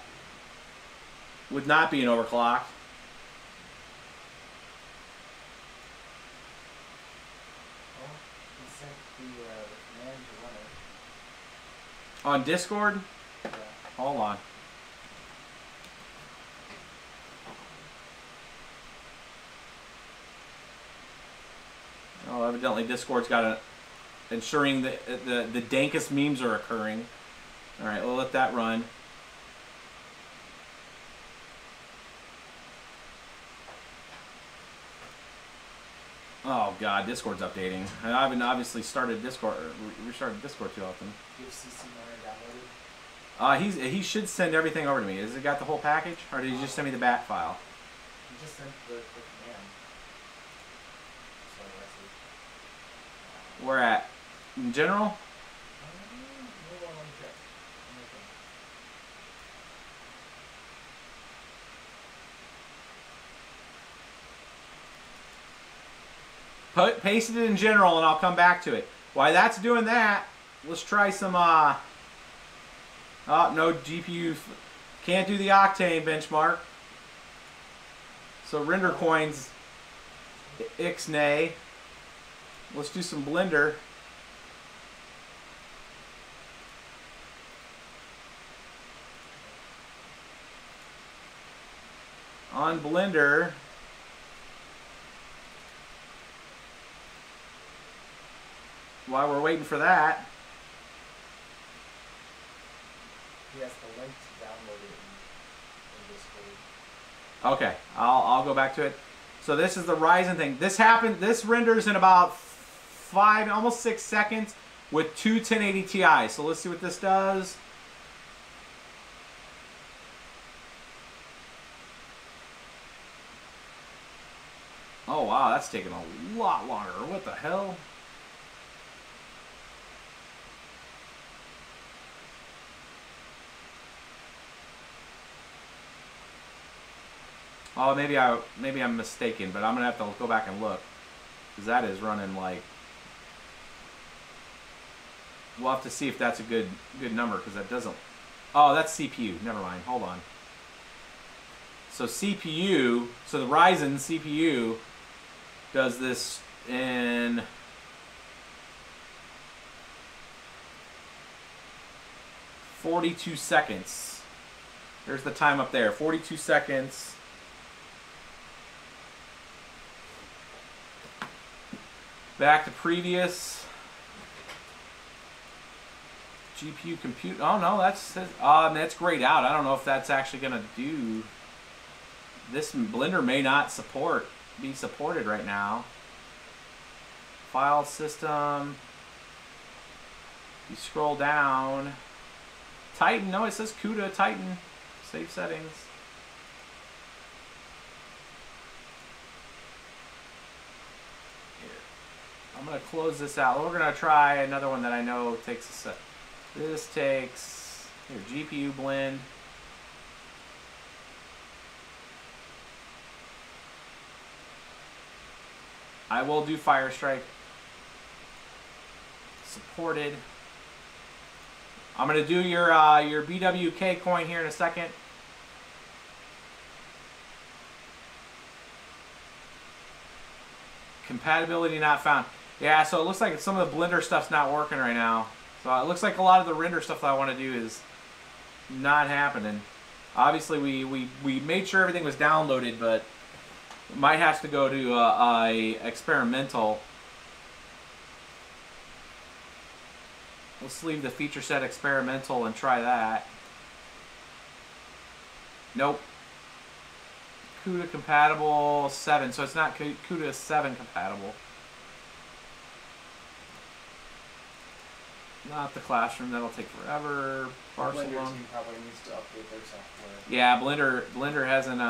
being overclocked. On Discord? Yeah. Hold on. Oh, evidently Discord's got ensuring that the dankest memes are occurring. All right, we'll let that run. Oh God, Discord's updating. I haven't obviously started Discord or restarted Discord too often. He should send everything over to me. Has it got the whole package, or did he just send me the bat file? He just sent the command. Where at? In general? Paste it in general and I'll come back to it. While that's doing that, let's try some, oh, no GPU, can't do the Octane benchmark. So render coins, ixnay. Let's do some Blender. On Blender, while we're waiting for that, He has the link to download it in Discord. Okay, I'll go back to it. So this is the Ryzen thing. This happened. This renders in about 5, almost 6 seconds with two 1080 Ti. So let's see what this does. Oh wow, that's taking a lot longer. What the hell? Oh, maybe I'm mistaken, but I'm gonna have to go back and look, because that is running like. We'll have to see if that's a good number, because that doesn't. Oh, that's CPU. Never mind. Hold on. So CPU. So the Ryzen CPU does this in 42 seconds. There's the time up there. 42 seconds. Back to previous. GPU compute. Oh no, that's grayed out. I don't know if that's actually gonna do. This Blender may not be supported right now. File system. You scroll down. Titan. No, it says Cuda Titan. Save settings. I'm going to close this out. We're going to try another one that I know takes a sec. This takes, here, GPU blend. I will do Firestrike. Supported. I'm going to do your BWK coin here in a second. Compatibility not found. Yeah, so it looks like some of the Blender stuff's not working right now. So it looks like a lot of the render stuff that I want to do is not happening. Obviously, we made sure everything was downloaded, but it might have to go to a experimental. Let's leave the feature set experimental and try that. Nope. Cuda compatible 7, so it's not Cuda 7 compatible. Not the classroom, that'll take forever. Blender team probably needs to update their software. Yeah, Blender hasn't.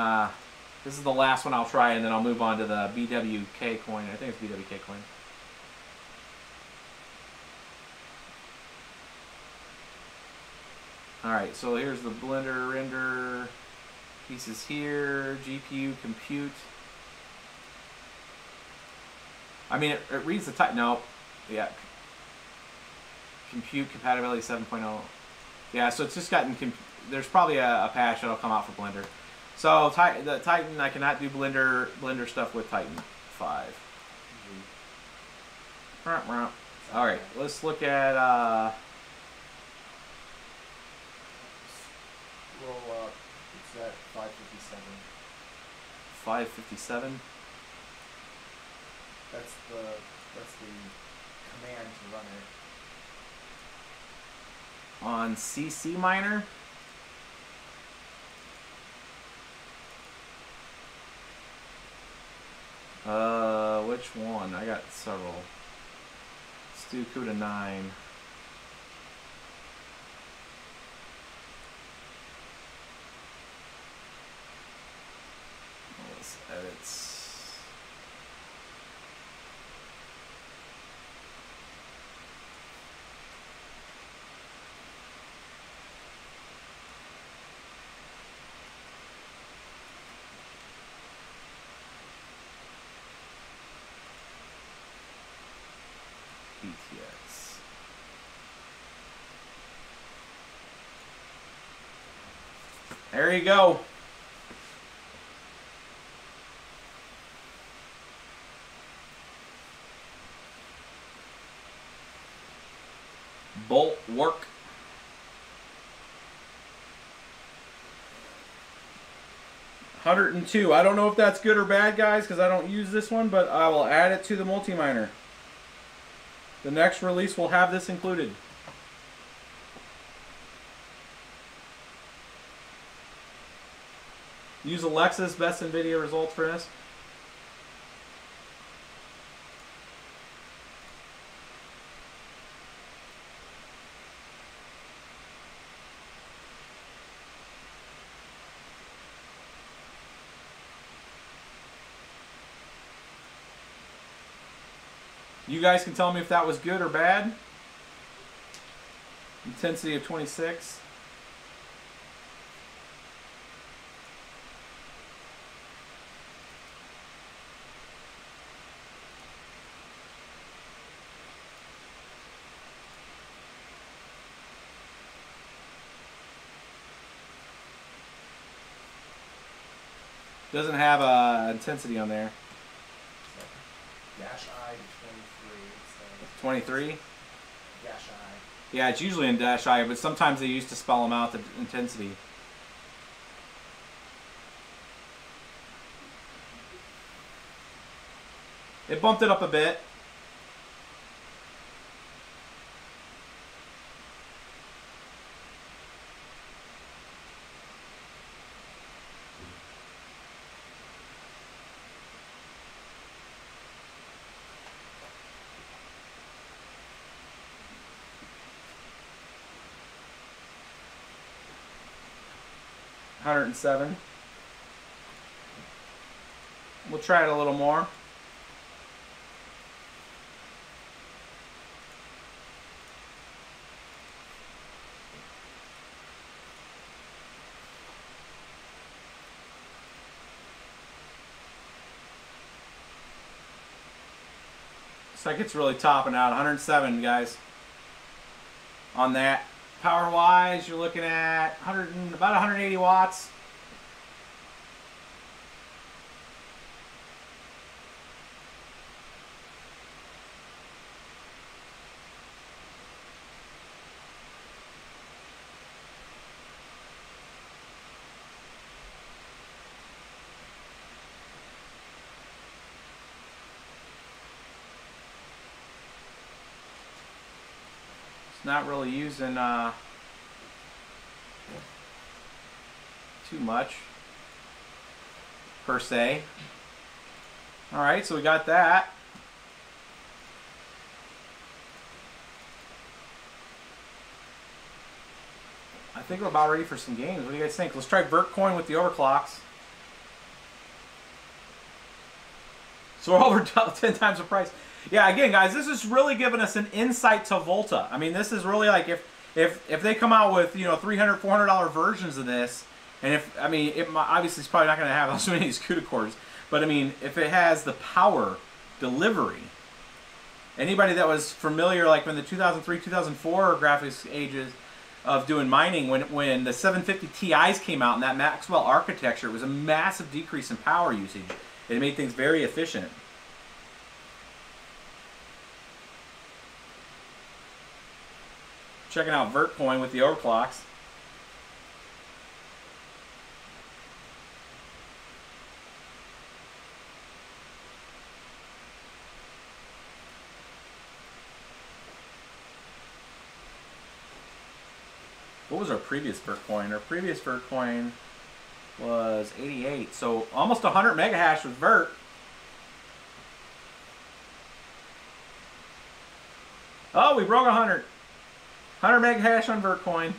This is the last one I'll try, and then I'll move on to the BWK coin. I think it's BWK coin. All right, so here's the Blender render pieces here. GPU compute. I mean, it reads the type. No, yeah. Compute compatibility 7.0. Yeah, so it's just gotten. There's probably a patch that'll come out for Blender. So the Titan, I cannot do Blender stuff with Titan 5. All right, let's look at. Roll up. It's at 557. 557. That's the command to run it. On CC Miner. Which one? I got several. Let's do Cuda 9. Let's edit. GTX. There you go. Balwark. $102. I don't know if that's good or bad, guys, because I don't use this one, but I will add it to the multi-miner. The next release will have this included. Use Alexa's best NVIDIA results for this. You guys can tell me if that was good or bad. Intensity of 26. Doesn't have a intensity on there. Dash I 23. 23? Dash I. Yeah, it's usually in dash I, but sometimes they used to spell them out, the intensity. It bumped it up a bit. $107. We'll try it a little more. Looks like it's really topping out. 107, guys. On that. Power wise, you're looking at about 180 watts. Not really using too much per se. All right, so we got that. I think we're about ready for some games. What do you guys think? Let's try Vertcoin with the overclocks. So we're over 10 times the price. Yeah, again, guys, this is really giving us an insight to Volta. I mean, this is really like if they come out with, you know, $300, $400 versions of this, and if, I mean, obviously it's probably not going to have so many of these Cuda Cores, but I mean, if it has the power delivery, anybody that was familiar, like in the 2003, 2004 graphics ages of doing mining, when the 750 Ti's came out in that Maxwell architecture, it was a massive decrease in power usage. It made things very efficient. Checking out Vertcoin with the overclocks. What was our previous Vertcoin? Our previous Vertcoin was 88, so almost 100 megahash with Vert. Oh, we broke 100. 100 megahash on Vertcoin.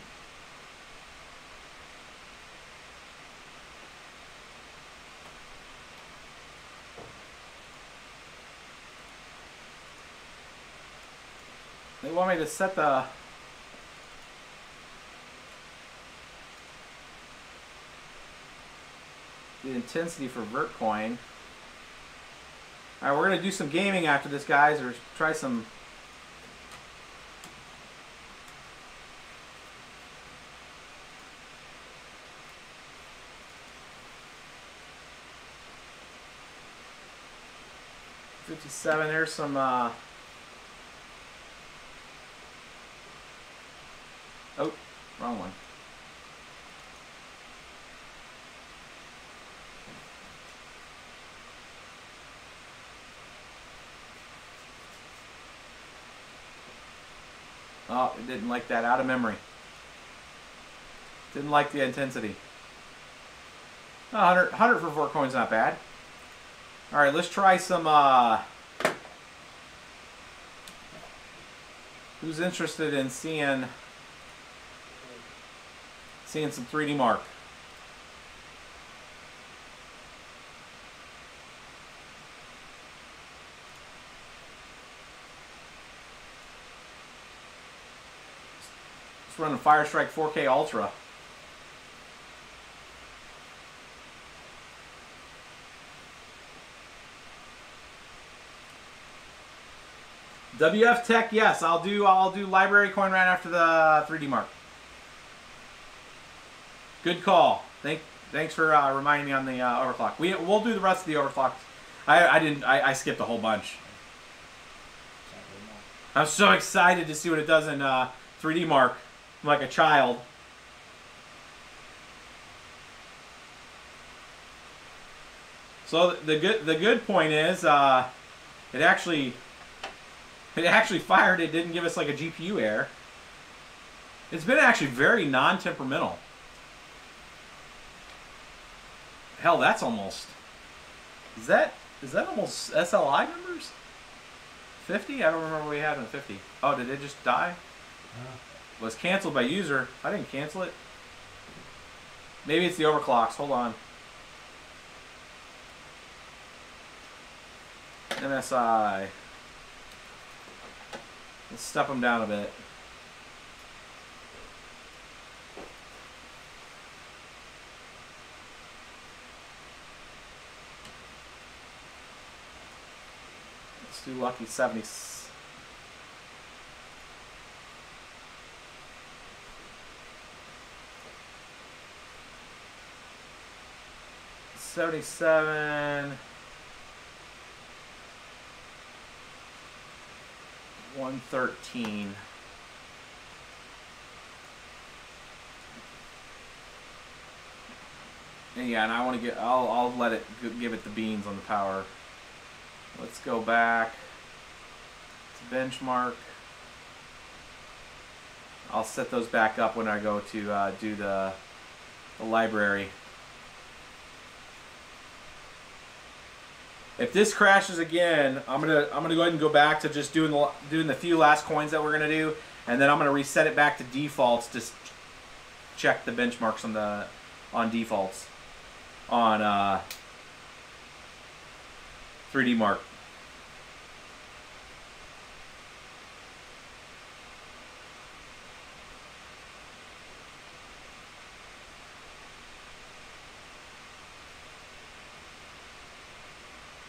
They want me to set the intensity for Vertcoin. All right, we're going to do some gaming after this, guys, or try some. $57, there's some oh, wrong one. Oh, it didn't like that. Out of memory. Didn't like the intensity. 100 for 4 coins, not bad. All right, let's try some. Who's interested in seeing some 3D Mark? Let's run a Firestrike 4K Ultra. WF Tech, yes, I'll do library coin right after the 3D Mark. Good call. Thanks for reminding me on the overclock. We'll do the rest of the overclocks. I skipped a whole bunch. I'm so excited to see what it does in 3D Mark. I'm like a child. So the good point is it actually fired. It didn't give us like a GPU error. It's been actually very non-temperamental. Hell, that's almost. Is that almost SLI numbers? 50? I don't remember what we had in 50. Oh, did it just die? Was canceled by user. I didn't cancel it. Maybe it's the overclocks. Hold on. MSI. Let's step them down a bit. Let's do lucky 70. 77. 113. And yeah, and I want to get. I'll let it give it the beans on the power. Let's go back to benchmark. I'll set those back up when I go to do the library. If this crashes again, I'm gonna go ahead and go back to just doing the few last coins that we're gonna do, and then I'm gonna reset it back to defaults to check the benchmarks on defaults on 3D Mark.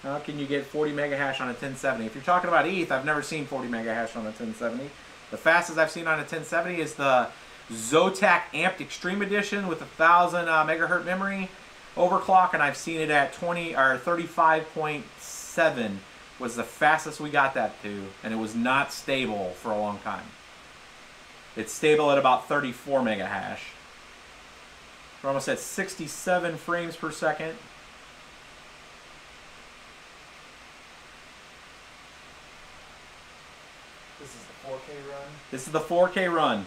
How can you get 40 mega hash on a 1070? If you're talking about ETH, I've never seen 40 mega hash on a 1070. The fastest I've seen on a 1070 is the Zotac Amped Extreme Edition with 1000 megahertz memory overclock, and I've seen it at 20 or 35.7 was the fastest we got that to, and it was not stable for a long time. It's stable at about 34 mega hash. We're almost at 67 frames per second. This is the 4K run? This is the 4K run.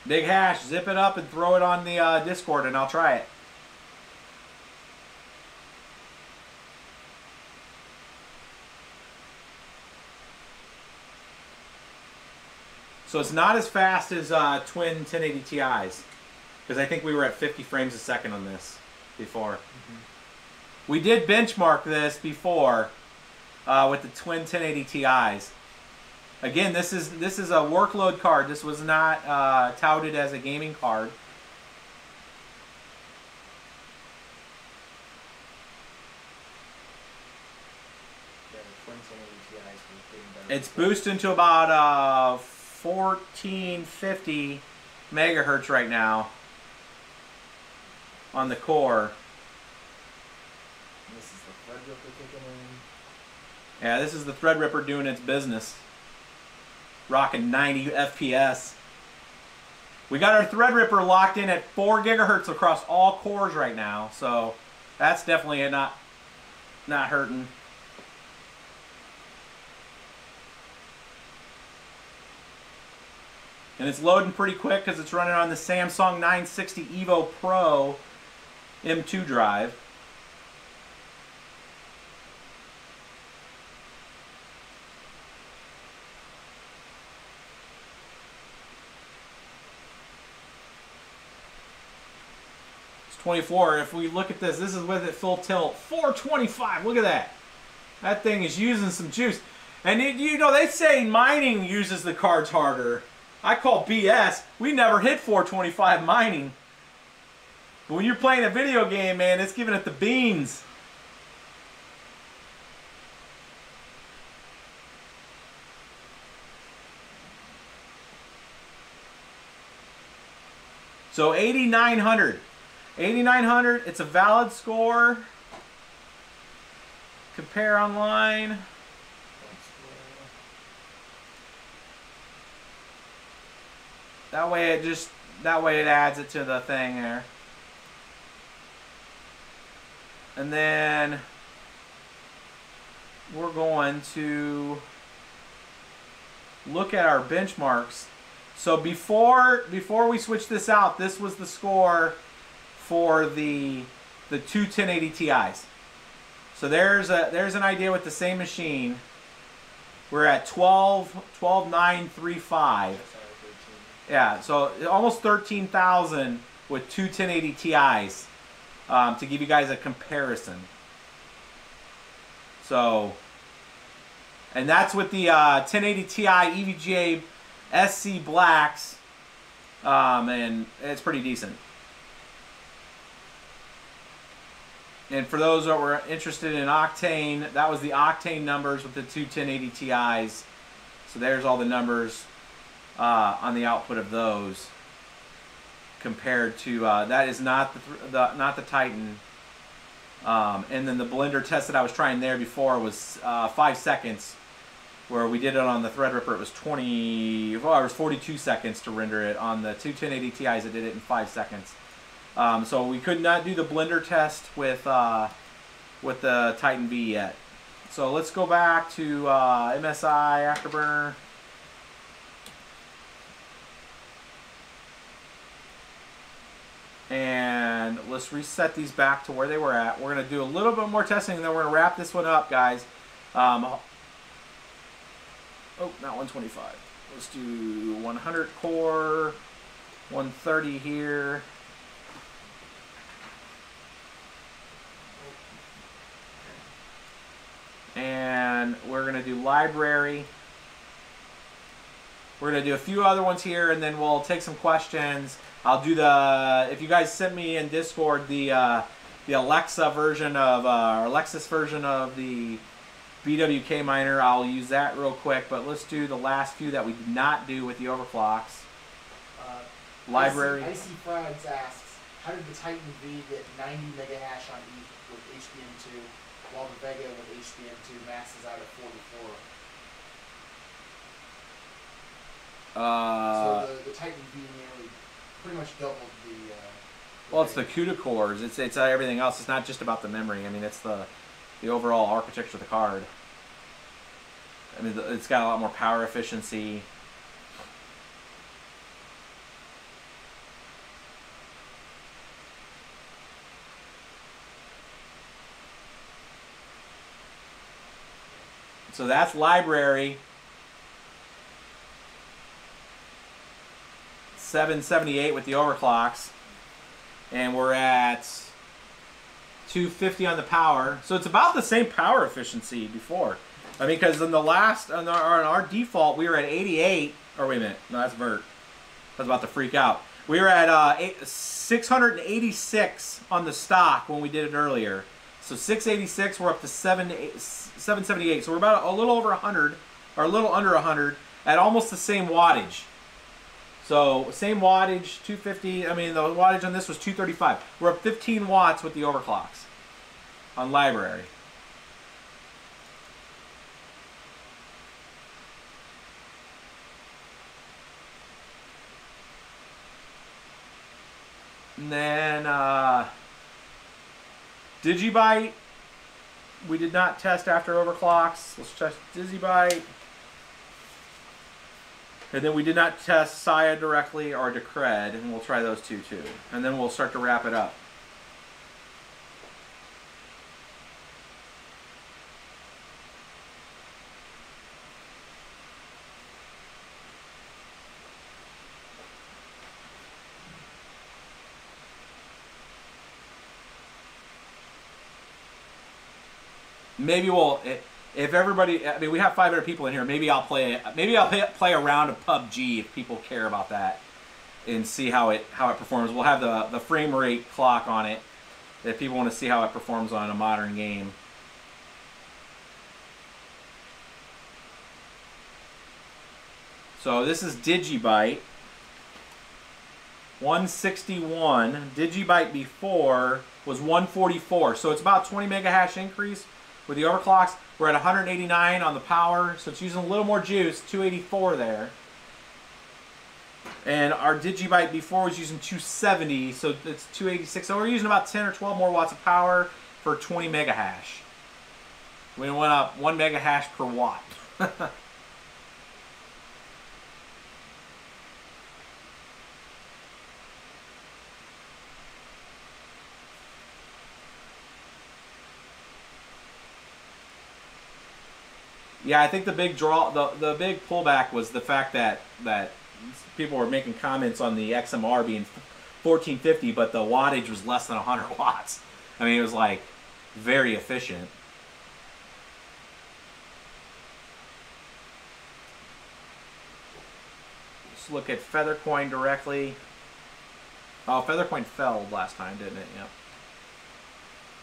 Big hash, zip it up and throw it on the Discord and I'll try it. So it's not as fast as twin 1080 Ti's, because I think we were at 50 frames a second on this before. Mm-hmm. We did benchmark this before with the twin 1080 Ti's. Again, this is a workload card. This was not touted as a gaming card. Yeah, the 2080 Ti's were getting better. It's boosting to about 1450 megahertz right now on the core. This is the Threadripper kicking in. Yeah, this is the Threadripper doing its business. Rocking 90 FPS. We got our Threadripper locked in at 4 gigahertz across all cores right now, so that's definitely not hurting. And it's loading pretty quick because it's running on the Samsung 960 Evo Pro M2 drive. It's 24. If we look at this is with it full tilt. 425. Look at that. That thing is using some juice. And you know, they say mining uses the cards harder. I call BS. We never hit 425 mining. But when you're playing a video game, man, it's giving it the beans. So 8,900. 8,900, it's a valid score. Compare online. That way it adds it to the thing there. And then we're going to look at our benchmarks. So before we switch this out, this was the score for the two 1080 Ti's. So there's an idea with the same machine. We're at 12,935. Yeah, so almost 13,000 with two 1080 Ti's to give you guys a comparison. So, and that's with the 1080 Ti EVGA SC Blacks, and it's pretty decent. And for those that were interested in Octane, that was the Octane numbers with the two 1080 Ti's. So there's all the numbers on the output of those compared to that is not the Titan. And then the blender test that I was trying there before was 5 seconds, where we did it on the Threadripper. It was 42 seconds to render it. On the two 1080 Ti's, it did it in 5 seconds. So we could not do the blender test with the Titan V yet. So let's go back to MSI Afterburner. And let's reset these back to where they were at. We're going to do a little bit more testing, and then we're going to wrap this one up, guys. Oh, not 125. Let's do 100 core, 130 here. And we're going to do library. We're going to do a few other ones here, and then we'll take some questions. I'll do if you guys sent me in Discord the Alexa version of, or Alexis version of the BWK miner, I'll use that real quick, but let's do the last few that we did not do with the overclocks. Library. Icy Frags asks, how did the Titan V get 90 mega hash on ETH with HBM2, while the VEGA with HBM2 maxes out at 44? So the Titan V nearly pretty much doubled the well, it's the Cuda Cores. It's everything else. It's not just about the memory. I mean, it's the overall architecture of the card. I mean, it's got a lot more power efficiency. So that's library. 778 with the overclocks, and we're at 250 on the power. So it's about the same power efficiency before. I mean, because in the last, on our default, we were at 88. Or wait a minute, no, that's Vert. I was about to freak out. We were at 686 on the stock when we did it earlier. So 686, we're up to 778. So we're about a little over 100, or a little under 100, at almost the same wattage. So same wattage, 250. I mean, the wattage on this was 235. We're up 15 watts with the overclocks. on library. And then Digibyte, we did not test after overclocks. Let's test Digibyte. And then we did not test SIA directly or Decred, and we'll try those two too. And then we'll start to wrap it up. Maybe we'll, if everybody, I mean, we have 500 people in here. Maybe I'll play a round of PUBG if people care about that, and see how it performs. We'll have the frame rate clock on it if people want to see how it performs on a modern game. So this is Digibyte 161. Digibyte before was 144, so it's about 20 mega hash increase. With the overclocks, we're at 189 on the power, so it's using a little more juice, 284 there. And our Digibyte before was using 270, so it's 286. So we're using about 10 or 12 more watts of power for 20 mega hash. We went up 1 mega hash per watt. Yeah, I think the big draw, the big pullback was the fact that people were making comments on the XMR being 1450, but the wattage was less than 100 watts. I mean, it was like very efficient. Let's look at Feathercoin directly. Oh, Feathercoin fell last time, didn't it? Yep.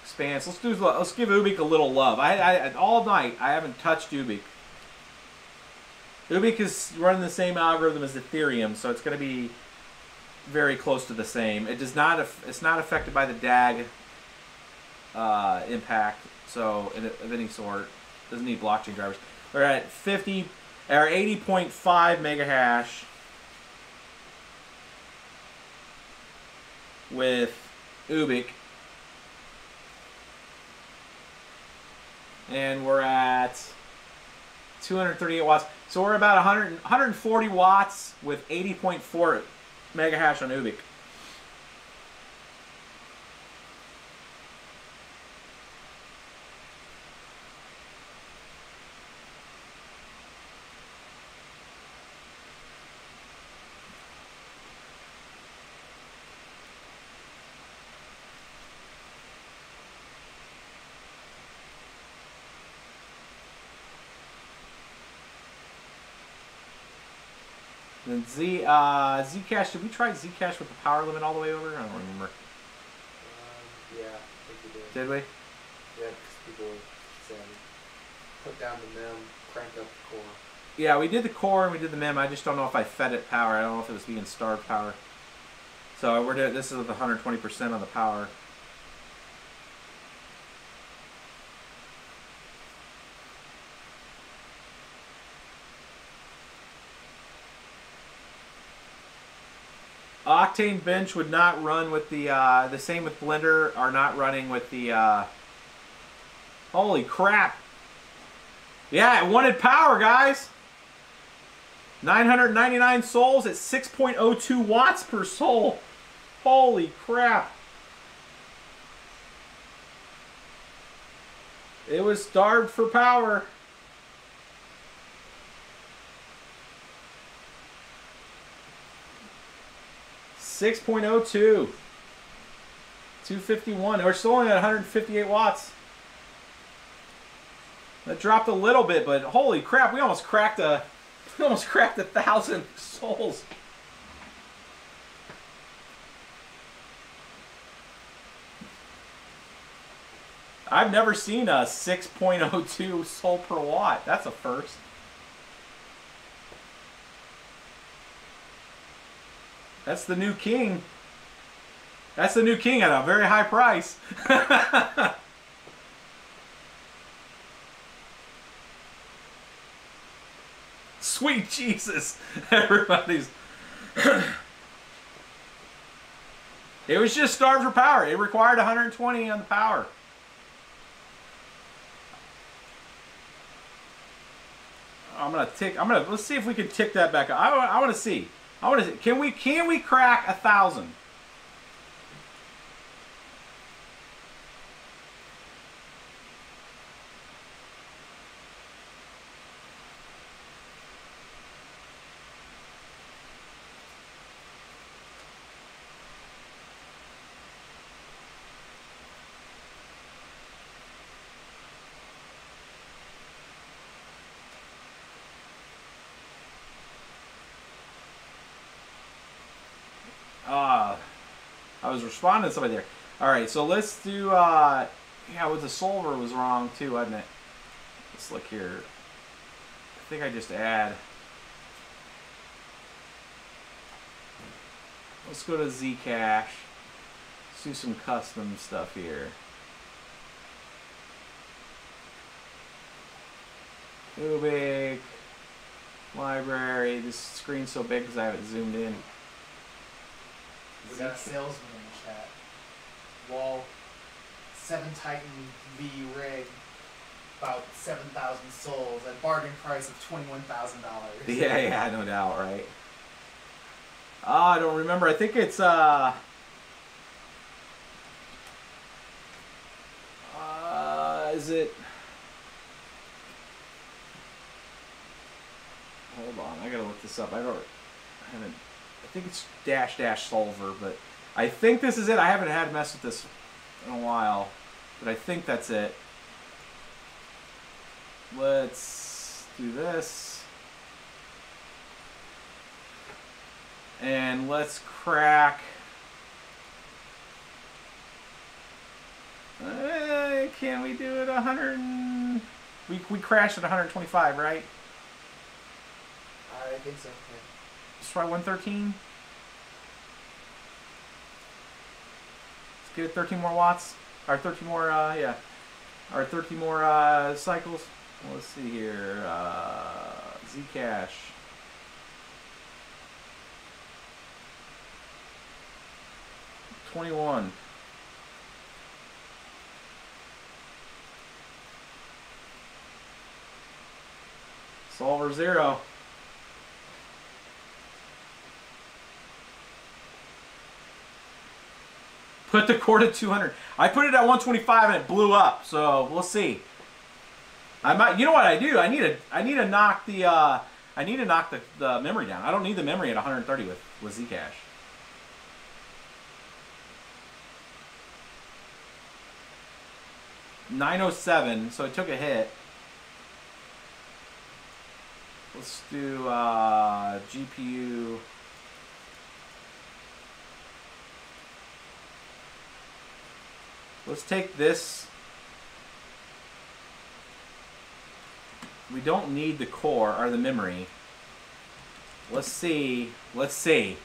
Expanse. Let's give UBQ a little love. All night I haven't touched UBQ. UBQ is running the same algorithm as Ethereum, so it's going to be very close to the same. It does not. It's not affected by the DAG impact, so of any sort. Doesn't need blockchain drivers. We're at 80.5 mega hash with UBQ. And we're at 238 watts. So we're about 140 watts with 80.4 mega hash on UBQ. And Zcash, did we try Zcash with the power limit all the way over? I don't remember. Yeah, I think we did. Did we? Yeah, because people said put down the mem, crank up the core. Yeah, we did the core and we did the mem. I just don't know if I fed it power. I don't know if it was being starved power. So we're doing, this is with 120% on the power. Octane bench would not run with the same with Blender, are not running with the, holy crap. Yeah, it wanted power, guys. 999 souls at 6.02 watts per soul. Holy crap. It was starved for power. .02, 251. We're still only at 158 watts. That dropped a little bit, but holy crap, we almost cracked 1,000 souls. I've never seen a 6.02 soul per watt. That's a first. That's the new king. That's the new king at a very high price. Sweet Jesus. Everybody's... It was just starved for power. It required 120 on the power. Let's see if we can tick that back up. I want to see. Can we crack 1,000? I was responding to somebody there. All right, so let's do, yeah, with the solver was wrong too, wasn't it? Let's look here. I think I just add. Let's go to Zcash. Let's do some custom stuff here. UBQ, library. This screen's so big because I have it zoomed in. We got a salesman in the chat. Wall, 7 Titan V rig, about 7,000 souls at bargain price of $21,000. Yeah, no doubt, right? I don't remember. I think it's is it? Hold on, I gotta look this up. I haven't. I think it's -- solver, but I think this is it. I haven't had messed with this in a while, but I think that's it. Let's do this. And let's crack. Can we do it 100? We crashed at 125, right? I think so. Yeah. Let's try 113. Let's get 13 more watts. Or 13 more, yeah. Or 13 more cycles. Well, let's see here. Zcash. $21. Solver 0. Put the core to 200. I put it at 125 and it blew up. So we'll see. I might. You know what I do? I need to knock the the memory down. I don't need the memory at 130 with Zcash. $907. So it took a hit. Let's do GPU. Let's take this. We don't need the core or the memory. Let's see. Let's see.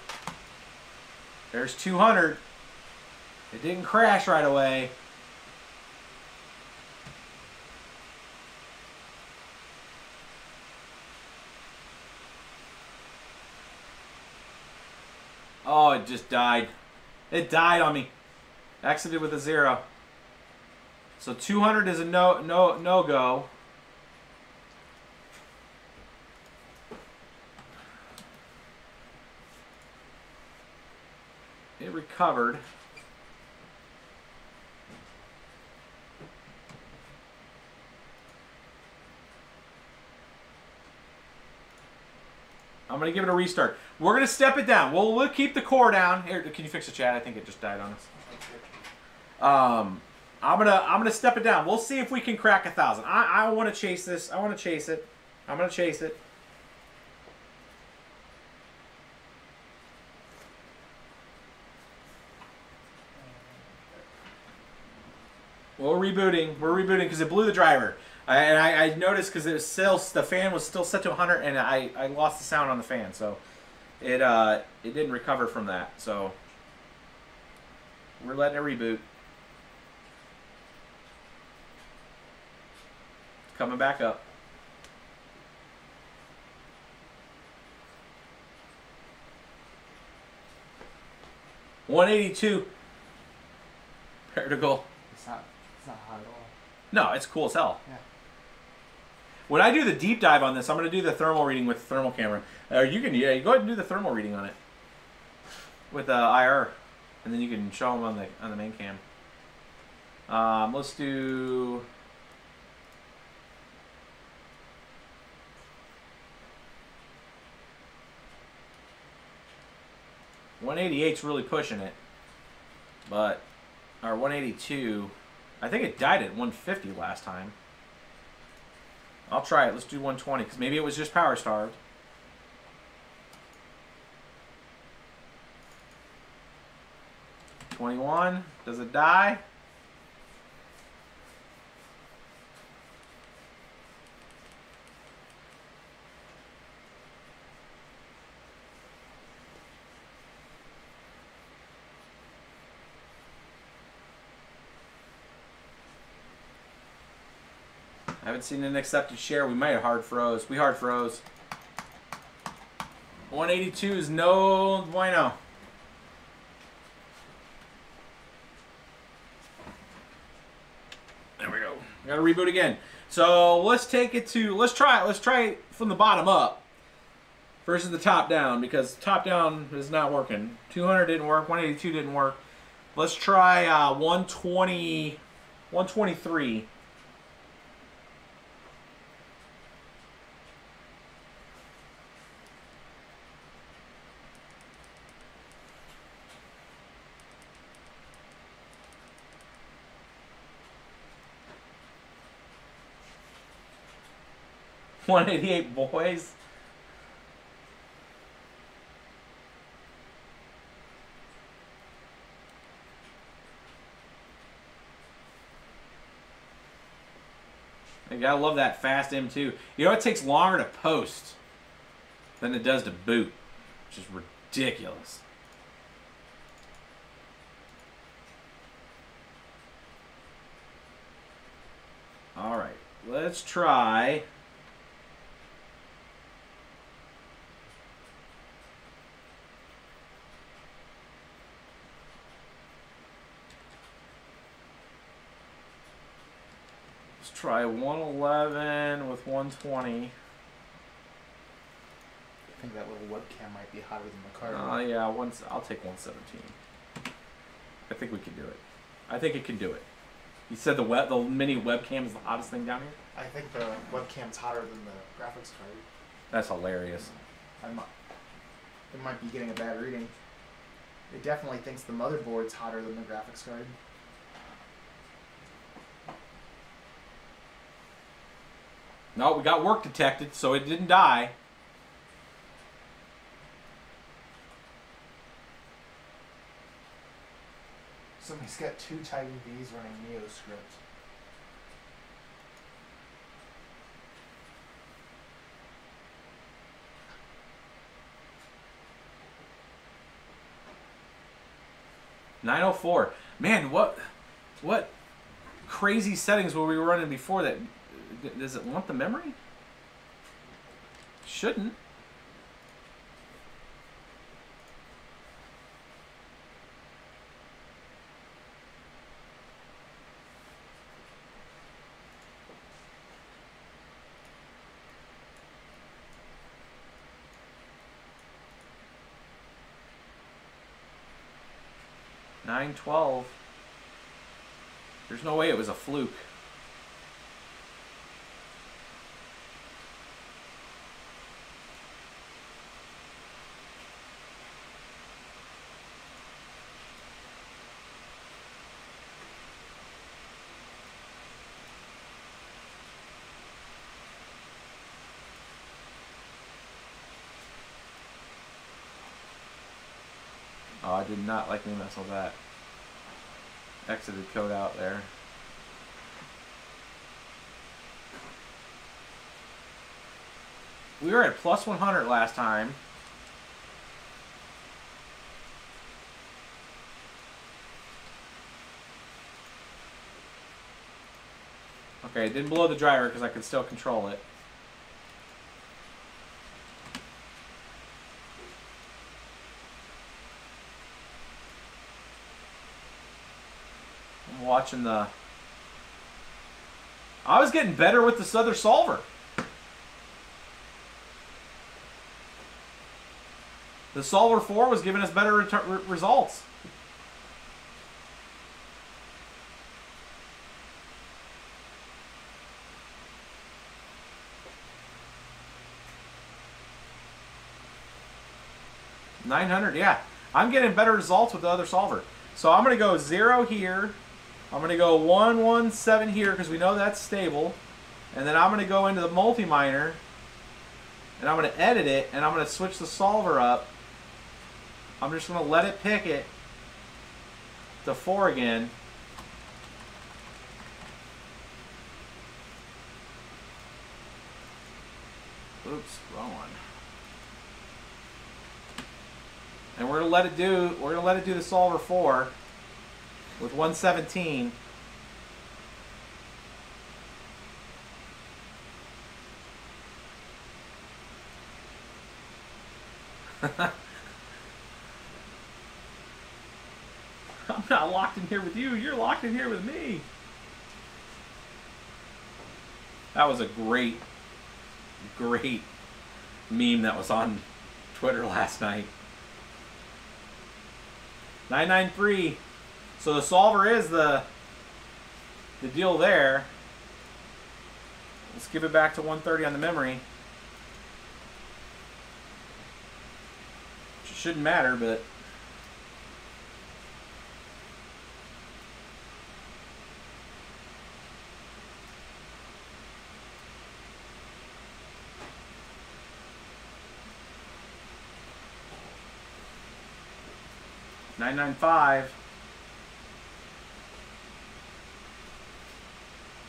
There's 200. It didn't crash right away. Oh, it just died. It died on me. Exited with a 0. So 200 is a no go. It recovered. I'm going to give it a restart. We're going to step it down. We'll keep the core down. Here, can you fix the chat? I think it just died on us. I'm gonna step it down. We'll see if we can crack 1,000. I want to chase this. I want to chase it. I'm going to chase it. We're rebooting. We're rebooting because it blew the driver. I noticed because it was still, the fan was still set to 100, and I lost the sound on the fan, so it didn't recover from that. So we're letting it reboot. Coming back up. 182. Particle. It's not hot at all. No, it's cool as hell. Yeah. When I do the deep dive on this, I'm going to do the thermal reading with the thermal camera. You can, yeah, you go ahead and do the thermal reading on it with IR, and then you can show them on the main cam. Let's do. .188's really pushing it, but our 182, I think it died at 150 last time. I'll try it. Let's do 120 because maybe it was just power starved. .21, does it die? I haven't seen an accepted share. We might have hard froze. We hard froze. 182 is no bueno. There we go. We gotta reboot again. So let's take it to, let's try it from the bottom up versus the top down, because top down is not working. 200 didn't work, 182 didn't work. Let's try 120, 123. .188 boys. You gotta love that fast M2. You know, it takes longer to post than it does to boot, which is ridiculous. All right, let's try. Try 111 with 120. I think that little webcam might be hotter than the card. Yeah, I'll take 117. I think we can do it. I think it can do it. You said the mini webcam is the hottest thing down here? I think the webcam's hotter than the graphics card. That's hilarious. It might be getting a bad reading. It definitely thinks the motherboard's hotter than the graphics card. No, we got work detected, so it didn't die. Somebody's got 2 Titan V's running NeoScript. .904. Man, what crazy settings were we running before that? Does it want the memory? Shouldn't. .912. There's no way it was a fluke. Oh, I did not like me mess with that. Exited code out there. We were at plus 100 last time. Okay, it didn't blow the driver because I could still control it. I'm watching the... I was getting better with this other solver. The Solver 4 was giving us better results. $900, yeah. I'm getting better results with the other solver. So I'm going to go 0 here. I'm going to go 117 here because we know that's stable. And then I'm going to go into the multi-miner. And I'm going to edit it. And I'm going to switch the solver up. I'm just going to let it pick it to 4 again. Oops, wrong one. And we're gonna let it do the solver 4 with 117. I'm not locked in here with you, you're locked in here with me. That was a great meme that was on Twitter last night. 993. So the solver is the deal there. Let's give it back to 130 on the memory. Which shouldn't matter, but $995.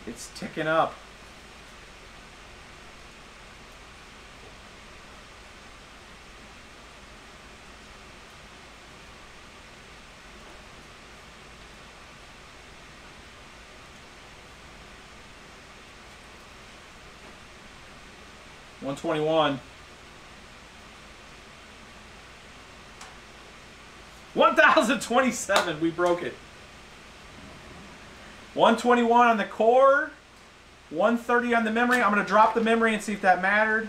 It's ticking up. $121. 1027, we broke it. 121 on the core, 130 on the memory. I'm going to drop the memory and see if that mattered.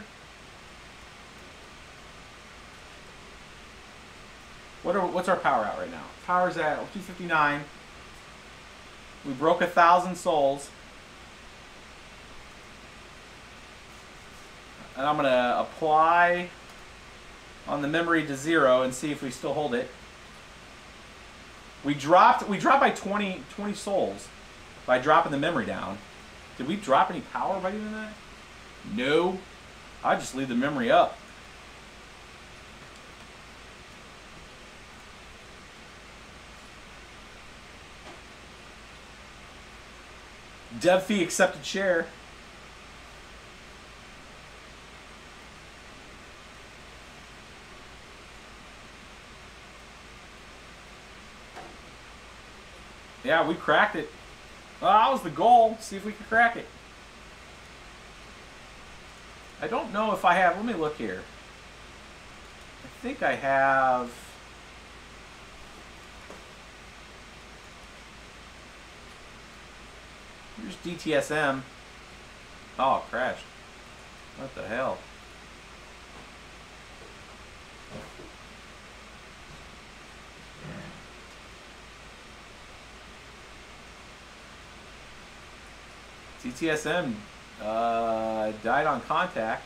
What's our power at right now? Power's at 259. We broke 1,000 souls. And I'm going to apply on the memory to 0 and see if we still hold it. We dropped by 20 souls by dropping the memory down. Did we drop any power by doing that? No. I just leave the memory up. Dev fee accepted share. Yeah, we cracked it. Well, that was the goal. See if we can crack it. I don't know if I have. Let me look here. I think I have. Here's DTSM. Oh, it crashed. What the hell? DTSM died on contact.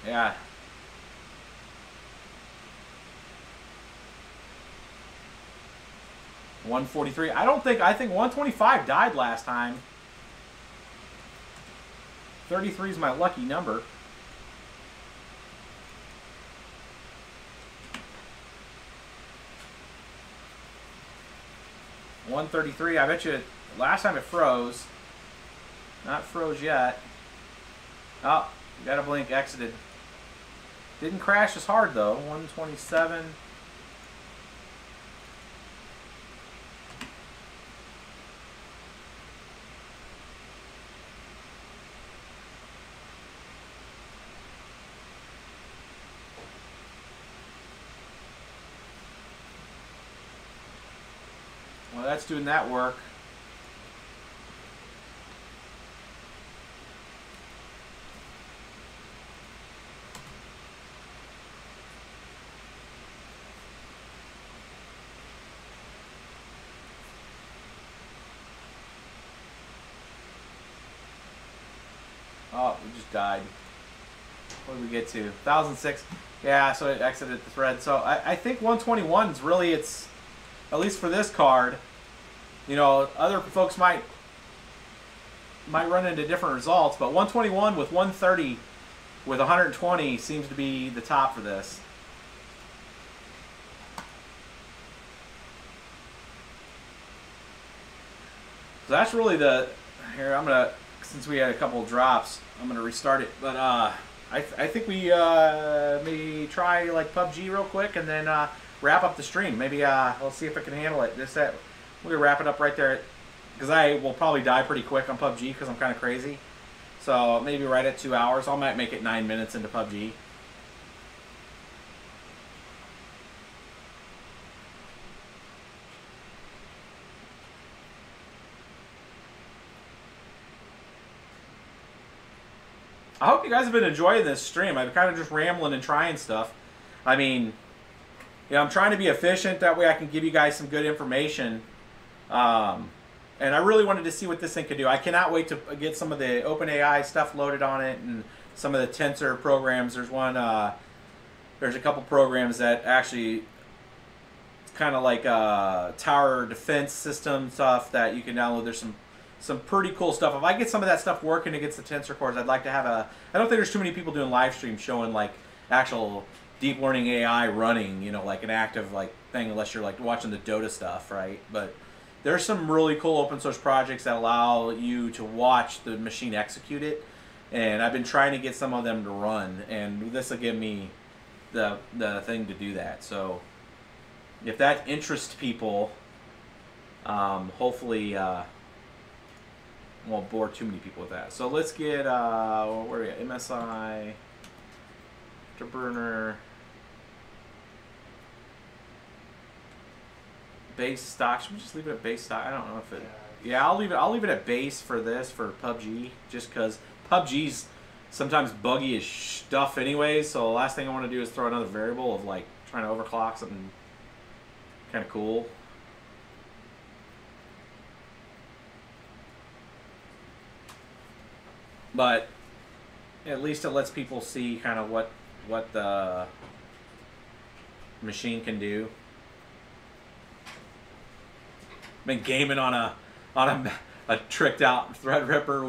Yeah. $143. I think 125 died last time. 33 is my lucky number. $133. I bet you last time it froze. Not froze yet. Oh, you gotta blink, exited. Didn't crash as hard though. 127. that's doing that work. Oh, we just died. What did we get to? 1006. Yeah, so it exited the thread. So I think 121 is really, it's, at least for this card, you know, other folks might run into different results, but 121 with 130 with 120 seems to be the top for this. So that's really the, here I'm gonna, since we had a couple of drops, I'm gonna restart it. But I think we maybe try like PUBG real quick and then wrap up the stream. Maybe let's see if I can handle it. We're gonna wrap it up right there, because I will probably die pretty quick on PUBG because I'm kind of crazy. So maybe right at 2 hours. I might make it 9 minutes into PUBG. I hope you guys have been enjoying this stream. I'm kind of just rambling and trying stuff. I mean, yeah, I'm trying to be efficient. That way I can give you guys some good information. And I really wanted to see what this thing could do. I cannot wait to get some of the OpenAI stuff loaded on it and some of the Tensor programs. There's one, there's a couple programs that actually, it's kind of like tower defense system stuff that you can download. There's some pretty cool stuff. If I get some of that stuff working against the Tensor Cores, I'd like to have a, I don't think there's too many people doing live streams showing like actual deep learning AI running, you know, like an active like thing, unless you're like watching the Dota stuff, right? But there's some really cool open source projects that allow you to watch the machine execute it, and I've been trying to get some of them to run, and this will give me the thing to do that. So if that interests people, hopefully won't bore too many people with that. So let's get where are we at? MSI, Afterburner, base stock. Should we just leave it at base stock? I don't know if it. Yeah, I'll leave it at base for this, for PUBG, just because PUBG's sometimes buggy as stuff anyways. So the last thing I want to do is throw another variable of like trying to overclock something kind of cool. But at least it lets people see kind of what the machine can do. Been gaming on a tricked out Threadripper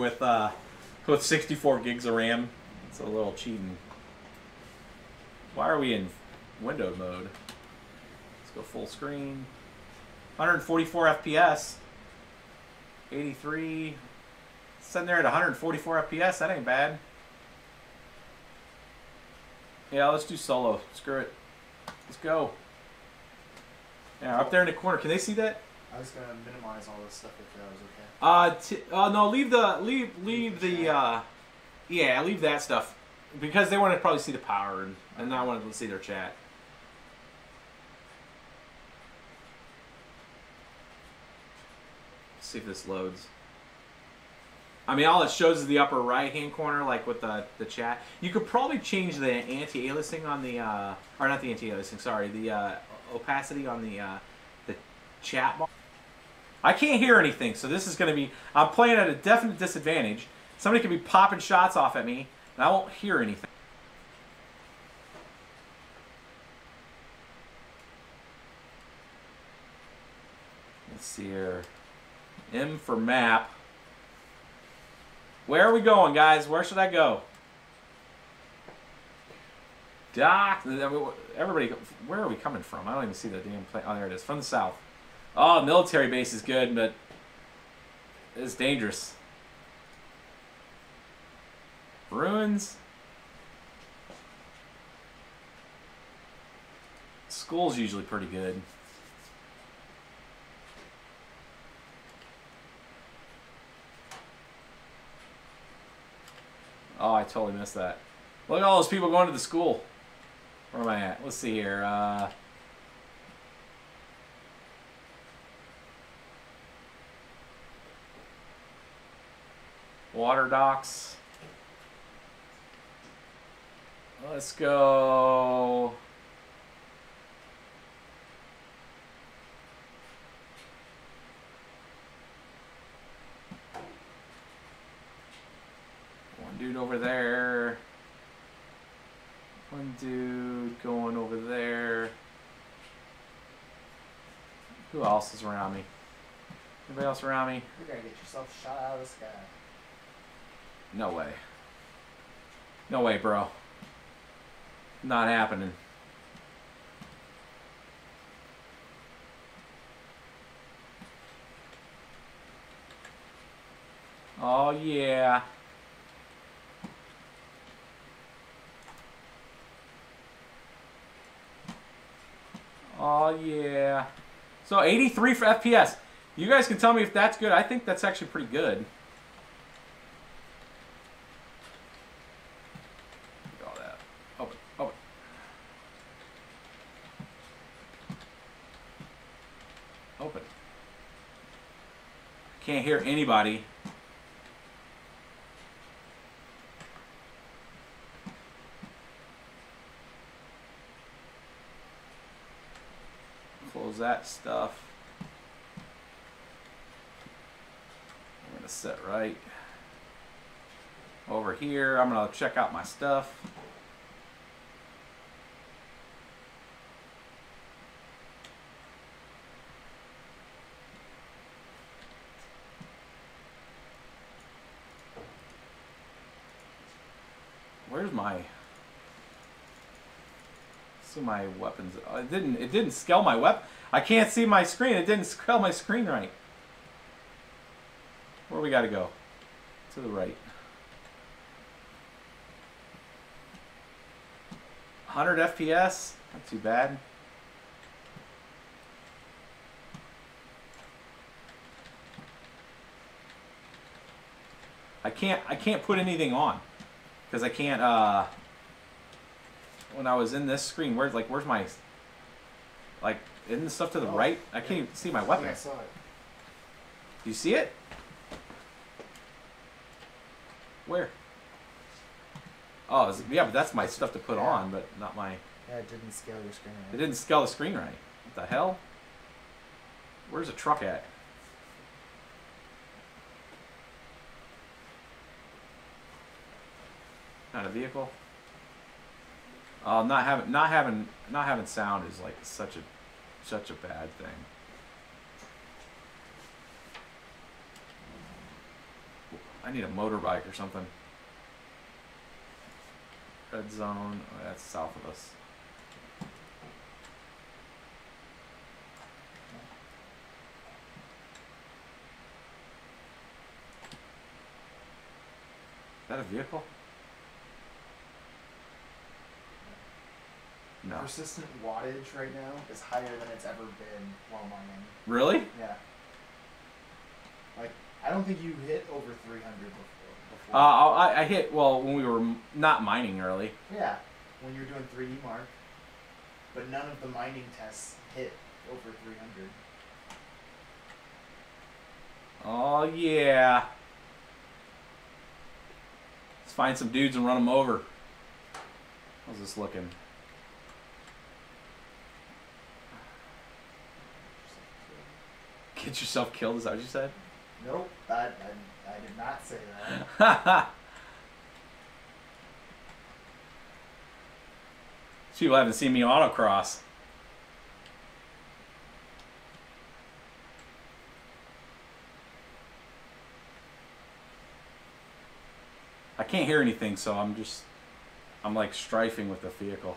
with 64 gigs of RAM. It's a little cheating. Why are we in window mode? Let's go full screen. 144 FPS. 83. Sitting there at 144 FPS. That ain't bad. Yeah, let's do solo. Screw it. Let's go. Yeah, up there in the corner. Can they see that? I was gonna minimize all this stuff if that was okay. No, leave the yeah, leave that stuff, because they want to probably see the power and not want to see their chat. Let's see if this loads. I mean, all it shows is the upper right-hand corner, like with the chat. You could probably change the anti-aliasing on the, or not the anti-aliasing, sorry, the opacity on the chat bar. I can't hear anything, so this is going to be, I'm playing at a definite disadvantage. Somebody could be popping shots off at me, and I won't hear anything. Let's see here. M for map. Where are we going, guys? Where should I go? Doc, everybody, where are we coming from? I don't even see the damn plane. Oh, there it is, from the south. Oh, military base is good, but it's dangerous. Ruins. School's usually pretty good. Oh, I totally missed that. Look at all those people going to the school. Where am I at? Let's see here. Water docks. Let's go. One dude over there. One dude going over there. Who else is around me? Anybody else around me? You're gonna get yourself shot out of the sky. No way. No way, bro. Not happening. Oh, yeah. Oh, yeah. So 83 for FPS. You guys can tell me if that's good. I think that's actually pretty good. Look at all that. Open, open. Open. Can't hear anybody. Close that stuff. I'm gonna sit right over here. I'm gonna check out my stuff. Where's my? See my weapons. Oh, it didn't scale my weapon. I can't see my screen. It didn't scale my screen right. Where we gotta go? To the right. 100 FPS. Not too bad. I can't put anything on because I can't. When I was in this screen, where's my, like, isn't the stuff to the right? I can't even see my weapon. Yeah, I saw it. Do you see it? Where? Oh, yeah, but that's my stuff to put on, but not my. Yeah, it didn't scale your screen right. It didn't scale the screen right. What the hell? Where's the truck at? Not a vehicle. Oh, not having sound is like such a bad thing. I need a motorbike or something. Red zone. Oh, that's south of us. Is that a vehicle? No. Persistent wattage right now is higher than it's ever been while mining. Really? Yeah. Like, I don't think you hit over 300 before. I hit, well, when we were not mining early. Yeah, when you were doing 3D Mark. But none of the mining tests hit over 300. Oh, yeah. Let's find some dudes and run them over. How's this looking? Get yourself killed, is that what you said? Nope, I did not say that. People haven't seen me autocross. I can't hear anything, so I'm like strafing with the vehicle.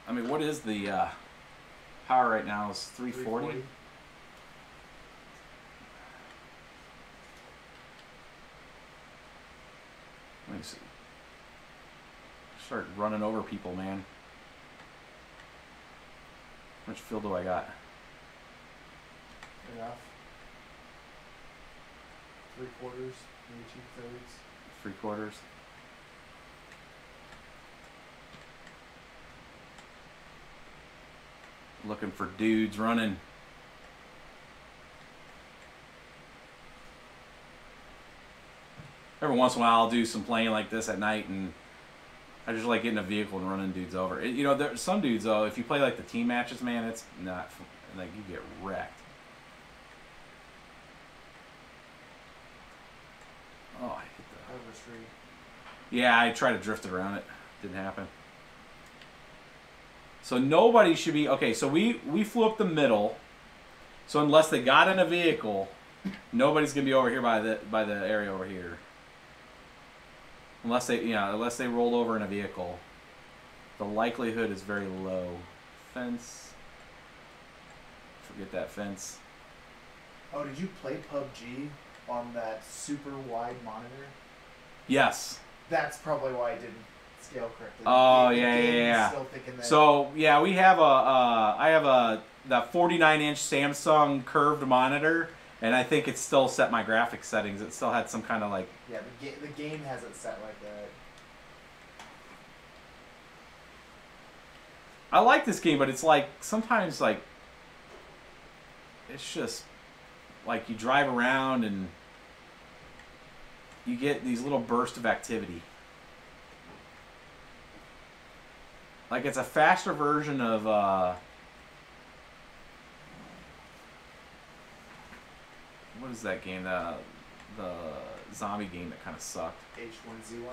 I mean, what is the power right now? Is 340? Let me see. Start running over people, man. How much fuel do I got? Enough. 3/4, maybe 2/3. 3/4. Looking for dudes running. Every once in a while I'll do some playing like this at night, and I just like getting a vehicle and running dudes over. You know, there's some dudes though, if you play like the team matches, man, it's not, like, you get wrecked. Oh, I hit the Overstreet. Yeah, I tried to drift it around it. Didn't happen. So nobody should be... Okay, so we flew up the middle. So unless they got in a vehicle, nobody's going to be over here by the area over here. Unless they rolled over in a vehicle. The likelihood is very low. Fence. Forget that fence. Oh, did you play PUBG on that super wide monitor? Yes. That's probably why I didn't scale correctly. Oh, yeah. Still thinking that. So, yeah, we have I have that 49-inch Samsung curved monitor, and I think it still set my graphics settings. It still had some kind of like... Yeah, the game has it set like that. I like this game, but it's like, sometimes, like, it's just, like, you drive around and you get these little bursts of activity. Like, it's a faster version of, what is that game? The zombie game that kind of sucked. H1Z1?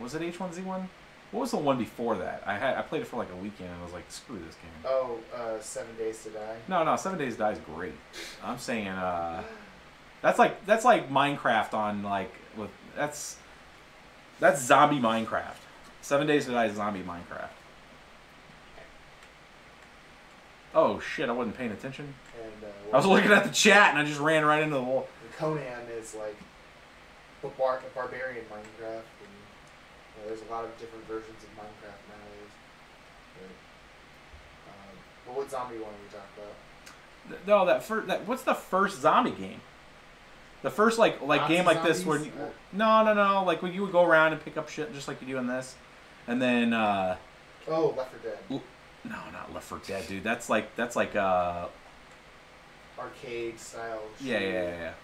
Was it H1Z1? What was the one before that? I played it for like a weekend and I was like, screw this game. Oh, 7 Days to Die? No, 7 Days to Die is great. I'm saying, that's like Minecraft on, like, with, that's zombie Minecraft. 7 Days to Die is zombie Minecraft. Oh shit, I wasn't paying attention. And, I was looking at the chat and I just ran right into the wall. Conan is like a barbarian Minecraft, and there's a lot of different versions of Minecraft nowadays. But what zombie one are we talking about? No, what's the first zombie game? The first like game like this where you, no, like when you would go around and pick up shit just like you do in this, and then oh, Left 4 Dead. No, not Left 4 Dead, dude. That's like arcade style. Yeah.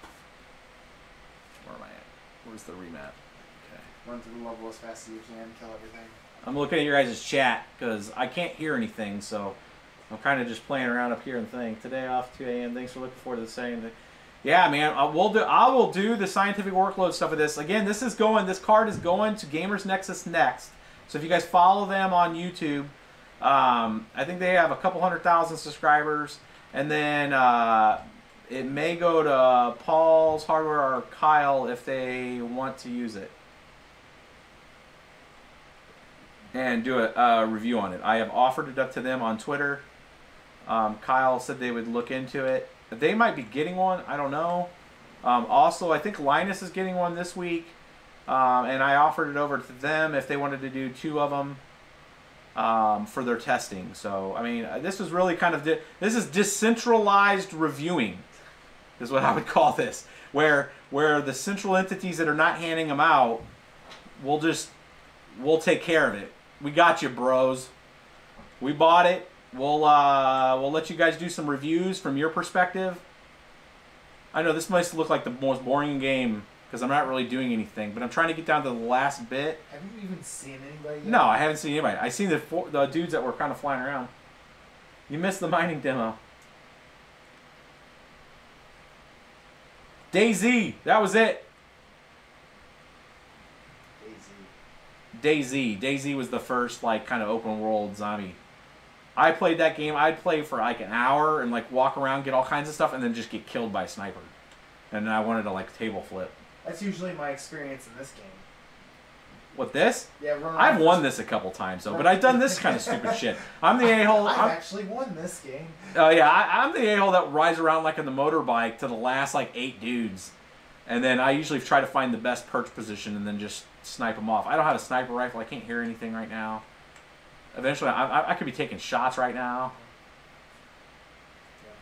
Where am I at? Where's the remap? Okay. Run through the level as fast as you can, kill everything. I'm looking at your guys' chat because I can't hear anything, so I'm kind of just playing around up here and thinking. Today off 2 a.m. Thanks for looking forward to the same thing. Yeah, man. I will do the scientific workload stuff with this. Again, this card is going to Gamers Nexus next. So if you guys follow them on YouTube, I think they have a couple 100,000 subscribers, and then it may go to Paul's Hardware or Kyle if they want to use it and do a review on it. I have offered it up to them on Twitter. Kyle said they would look into it. They might be getting one. I don't know. Also, I think Linus is getting one this week, and I offered it over to them if they wanted to do 2 of them. For their testing. So, I mean, this is really kind of, this is decentralized reviewing, is what I would call this, where the central entities that are not handing them out, we'll take care of it. We got you, bros. We bought it. We'll let you guys do some reviews from your perspective. I know this might look like the most boring game, because I'm not really doing anything, but I'm trying to get down to the last bit. Have you even seen anybody yet? No, I haven't seen anybody. I seen the dudes that were kind of flying around. You missed the mining demo. DayZ, that was it. DayZ was the first like kind of open world zombie. I played that game. I'd play for like an hour and like walk around, get all kinds of stuff, and then just get killed by a sniper. And then I wanted to like table flip. That's usually my experience in this game. What, this? Yeah, I've won this a couple times though, but I've done this kind of stupid shit. I'm the a-hole. I've actually won this game. Oh yeah, I'm the a-hole that rides around like in the motorbike to the last like 8 dudes, and then I usually try to find the best perch position and then just snipe them off. I don't have a sniper rifle. I can't hear anything right now. Eventually, I could be taking shots right now. Yeah.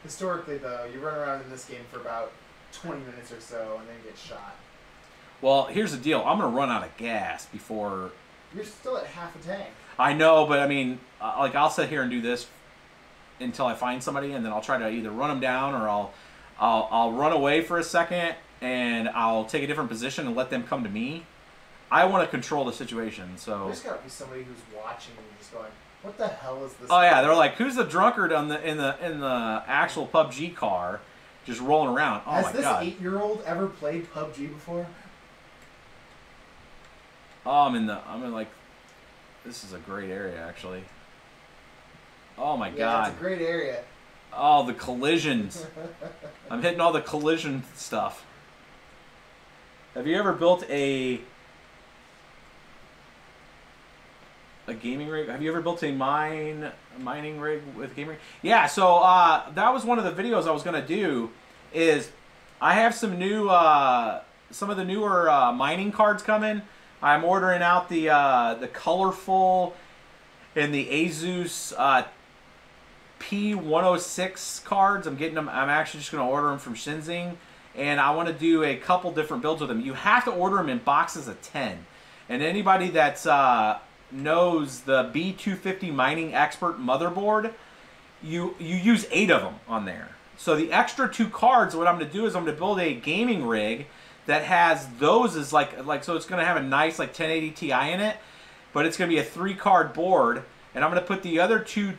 Historically, though, you run around in this game for about 20 minutes or so and then get shot. Well, here's the deal. I'm going to run out of gas before... You're still at half a tank. I know, but I mean, like, I'll sit here and do this until I find somebody, and then I'll try to either run them down or I'll run away for a second and I'll take a different position and let them come to me. I want to control the situation, so... There's got to be somebody who's watching and just going, what the hell is this? Oh yeah, they're like, who's the drunkard on in the actual PUBG car, just rolling around? Oh my god! Has this 8-year-old ever played PUBG before? Oh, I'm in like, this is a great area actually. Oh my god! Yeah, it's a great area. Oh, the collisions! I'm hitting all the collision stuff. Have you ever built a gaming rig? Have you ever built a mining rig with gaming rig? Yeah, so that was one of the videos I was gonna do. Is I have some new some of the newer mining cards coming. I'm ordering out the colorful and the Asus P106 cards. I'm getting them. I'm actually just gonna order them from Shenzhen, and I want to do a couple different builds with them. You have to order them in boxes of 10, and anybody that's knows the B250 Mining Expert motherboard, you use 8 of them on there. So the extra 2 cards, what I'm going to do is I'm going to build a gaming rig that has those as like so it's going to have a nice like 1080 Ti in it, but it's going to be a 3-card board, and I'm going to put the other 2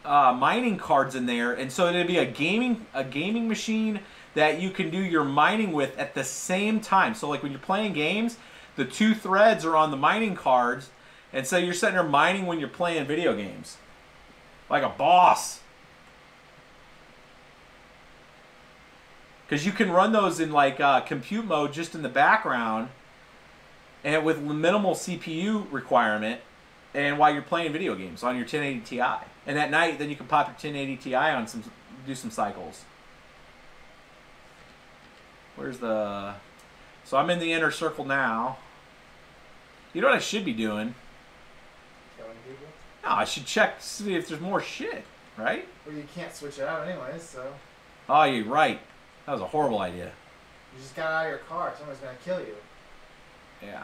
mining cards in there, and so it'll be a gaming machine that you can do your mining with at the same time. So like when you're playing games, the 2 threads are on the mining cards. And so you're sitting there mining when you're playing video games. Like a boss. Because you can run those in like compute mode just in the background. And with minimal CPU requirement. And while you're playing video games on your 1080 Ti. And at night, then you can pop your 1080 Ti on do some cycles. Where's the... So I'm in the inner circle now. You know what I should be doing? No, I should check to see if there's more shit, right? Well, you can't switch it out anyways, so... Oh, you're right. That was a horrible idea. You just got out of your car. Someone's going to kill you. Yeah.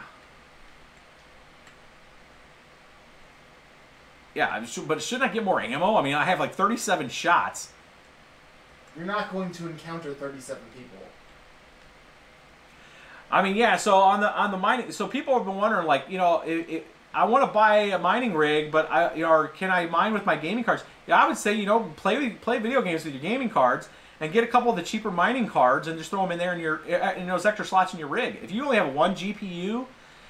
Yeah, but shouldn't I get more ammo? I mean, I have like 37 shots. You're not going to encounter 37 people. I mean, yeah, so on the mining... So people have been wondering, like, you know, I want to buy a mining rig, but or can I mine with my gaming cards? Yeah, I would say, you know, play video games with your gaming cards and get a couple of the cheaper mining cards and just throw them in there in those extra slots in your rig. If you only have 1 GPU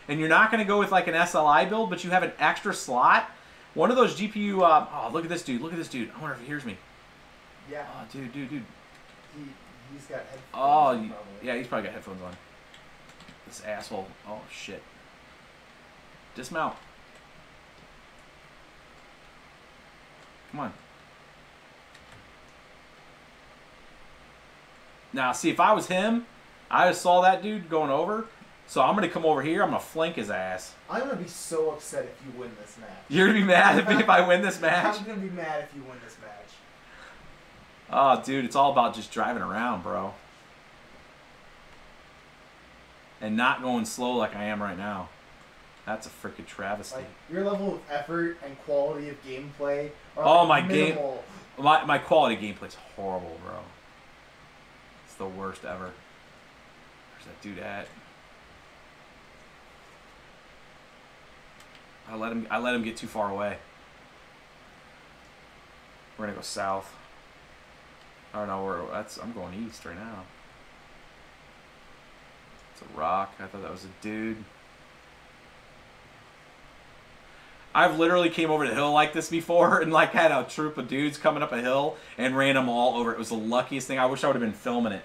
and you're not going to go with like an SLI build, but you have an extra slot, one of those GPU. Oh, look at this dude! Look at this dude! I wonder if he hears me. Yeah. Oh, dude. He's got headphones. Oh, yeah, he's probably got headphones on. This asshole. Oh shit. Dismount. Come on. Now, see, if I was him, I just saw that dude going over. So I'm going to come over here. I'm going to flank his ass. I'm going to be so upset if you win this match. You're going to be mad at me if I win this match? I'm going to be mad if you win this match. Oh, dude, it's all about just driving around, bro. And not going slow like I am right now. That's a freaking travesty. Like, your level of effort and quality of gameplay are oh, my minimal. My quality of gameplay's horrible, bro. It's the worst ever. Where's that dude at? I let him get too far away. We're gonna go south. I don't know where I'm going east right now. It's a rock. I thought that was a dude. I've literally came over the hill like this before and like had a troop of dudes coming up a hill and ran them all over. It was the luckiest thing. I wish I would have been filming it.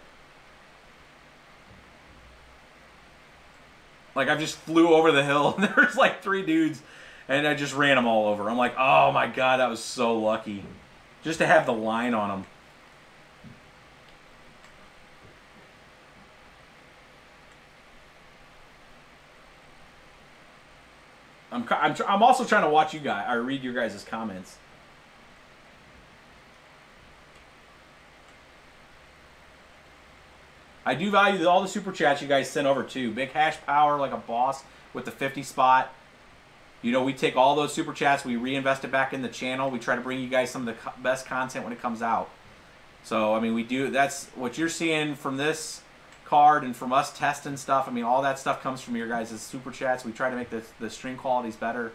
Like I just flew over the hill and there's like 3 dudes and I just ran them all over. I'm like, oh my god, that was so lucky. Just to have the line on them. I'm also trying to watch you guys. I read your guys' comments. I do value all the super chats you guys sent over too. Big Hash Power like a boss with the 50 spot. You know, we take all those super chats, we reinvest it back in the channel. We try to bring you guys some of the best content when it comes out. So, I mean, we do, that's what you're seeing from this card and from us testing stuff. I mean, all that stuff comes from your guys' super chats. We try to make the stream qualities better.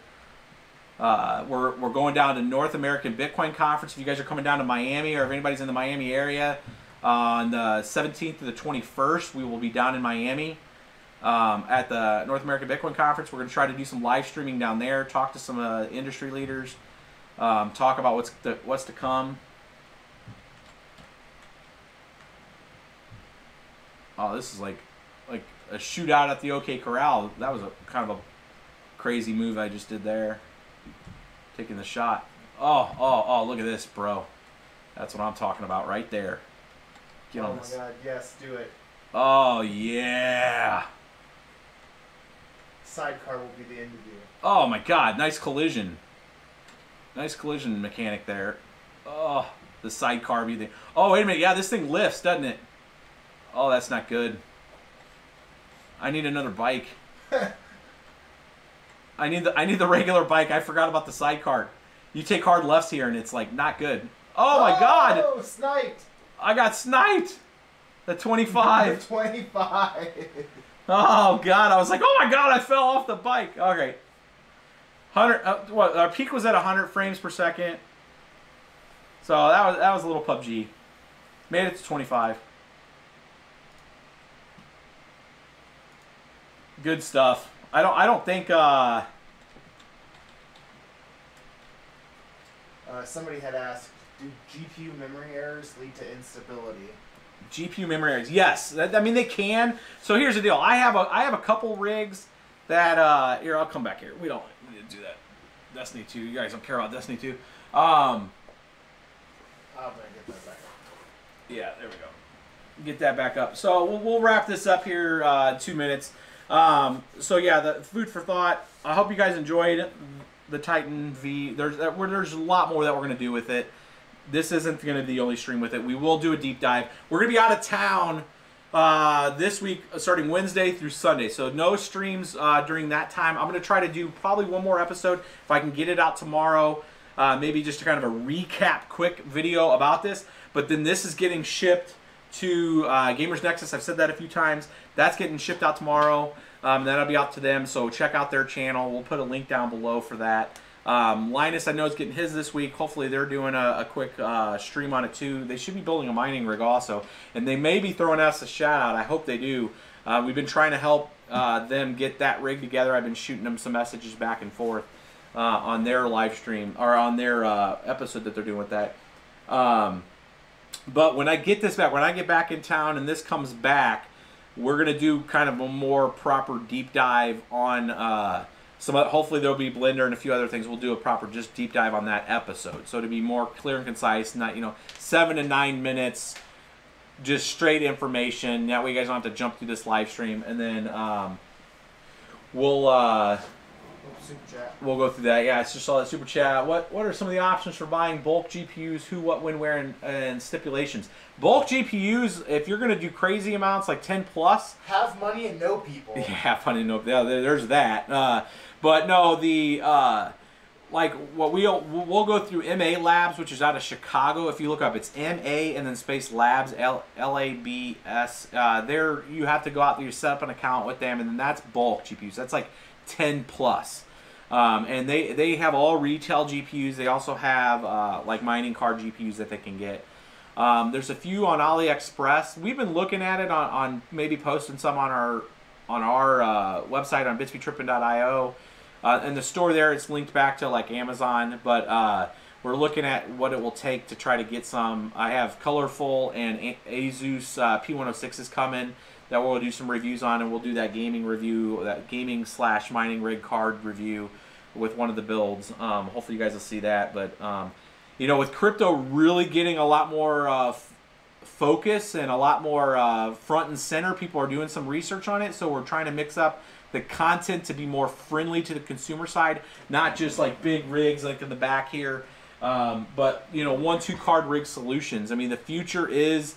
We're going down to North American Bitcoin Conference. If you guys are coming down to Miami, or if anybody's in the Miami area, on the 17th to the 21st, we will be down in Miami at the North American Bitcoin Conference. We're going to try to do some live streaming down there, talk to some industry leaders, talk about what's to come. Oh, this is like a shootout at the OK Corral. That was a kind of a crazy move I just did there. Taking the shot. Oh, look at this, bro. That's what I'm talking about right there. Get on this. Oh my god, yes, do it. Oh, yeah. Sidecar will be the end of you. Oh my god, nice collision. Nice collision mechanic there. Oh, the sidecar be the... Oh, wait a minute. Yeah, this thing lifts, doesn't it? Oh, that's not good. I need another bike. I need the regular bike. I forgot about the sidecar. You take hard lefts here and it's like not good. Oh my god! Oh, sniped! I got sniped! The 25. 25. Oh god, I was like, oh my god, I fell off the bike. Okay. 100 what our peak was at 100 frames per second. So that was a little PUBG. Made it to 25. Good stuff. I don't think somebody had asked, do GPU memory errors lead to instability? GPU memory errors. Yes. I mean they can. So here's the deal. I have a couple rigs that here, I'll come back here. We don't need to do that. Destiny 2. You guys don't care about Destiny 2. I'm gonna get that back up. Yeah, there we go. Get that back up. So we'll wrap this up here 2 minutes. So yeah, the food for thought. I hope you guys enjoyed the Titan V. There's a lot more that we're going to do with it. This isn't going to be the only stream with it. We will do a deep dive. We're going to be out of town this week, starting Wednesday through Sunday. So no streams during that time. I'm going to try to do probably one more episode if I can get it out tomorrow. Maybe just a kind of a recap quick video about this. But then this is getting shipped to Gamers Nexus. I've said that a few times. That's getting shipped out tomorrow. That'll be out to them, so check out their channel. We'll put a link down below for that. Linus, I know, is getting his this week. Hopefully they're doing a quick stream on it too. They should be building a mining rig also, and they may be throwing us a shout out. I hope they do. We've been trying to help them get that rig together. I've been shooting them some messages back and forth on their live stream, or on their episode that they're doing with that. But when I get this back, when I get back in town and this comes back, we're going to do kind of a more proper deep dive on some. Hopefully there'll be Blender and a few other things. We'll do a proper just deep dive on that episode. So to be more clear and concise, not 7 to 9 minutes, just straight information. That way you guys don't have to jump through this live stream. And then we'll Super chat. we'll go through that. Yeah, it's just all that super chat. What are some of the options for buying bulk GPUs? Who, what, when, where, and stipulations. Bulk GPUs, if you're going to do crazy amounts like 10 plus. Have money and know people. Yeah, have money and know people. Yeah, there's that. But no, the like what we'll go through MA Labs, which is out of Chicago. If you look up, it's MA and then space Labs, LABS. There you have to go out there, you set up an account with them, and then that's bulk GPUs. That's like 10 plus. And they have all retail GPUs. They also have like mining card GPUs that they can get. There's a few on AliExpress. We've been looking at it on maybe posting some on our website on bitsbetrippin.io. And the store there, it's linked back to like Amazon, but we're looking at what it will take to try to get some. I have Colorful and Asus P106s coming that we'll do some reviews on, and we'll do that gaming review, that gaming / mining rig card review with one of the builds. Hopefully you guys will see that. But with crypto really getting a lot more focus and a lot more front and center, people are doing some research on it. So we're trying to mix up the content to be more friendly to the consumer side, not just like big rigs like in the back here, but 1-2 card rig solutions. I mean, the future is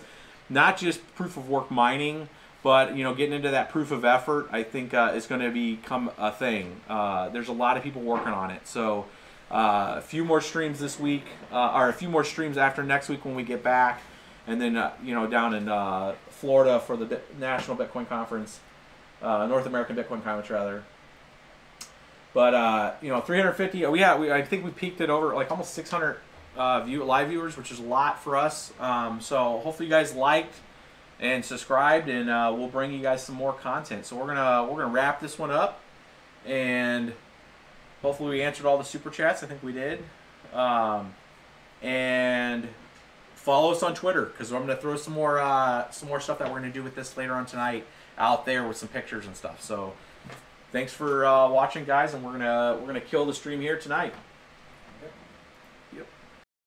not just proof of work mining, but you know, getting into that proof of effort, I think is going to become a thing. There's a lot of people working on it. So a few more streams this week, or a few more streams after next week when we get back, and then you know, down in Florida for the National Bitcoin Conference, North American Bitcoin Conference rather. But you know, 350. I think we peaked at over like almost 600 live viewers, which is a lot for us. So hopefully you guys liked and subscribed, and we'll bring you guys some more content. So we're gonna wrap this one up, and hopefully we answered all the super chats. I think we did. And follow us on Twitter, because I'm gonna throw some more stuff that we're gonna do with this later on tonight out there with some pictures and stuff. So thanks for watching, guys, and we're gonna kill the stream here tonight.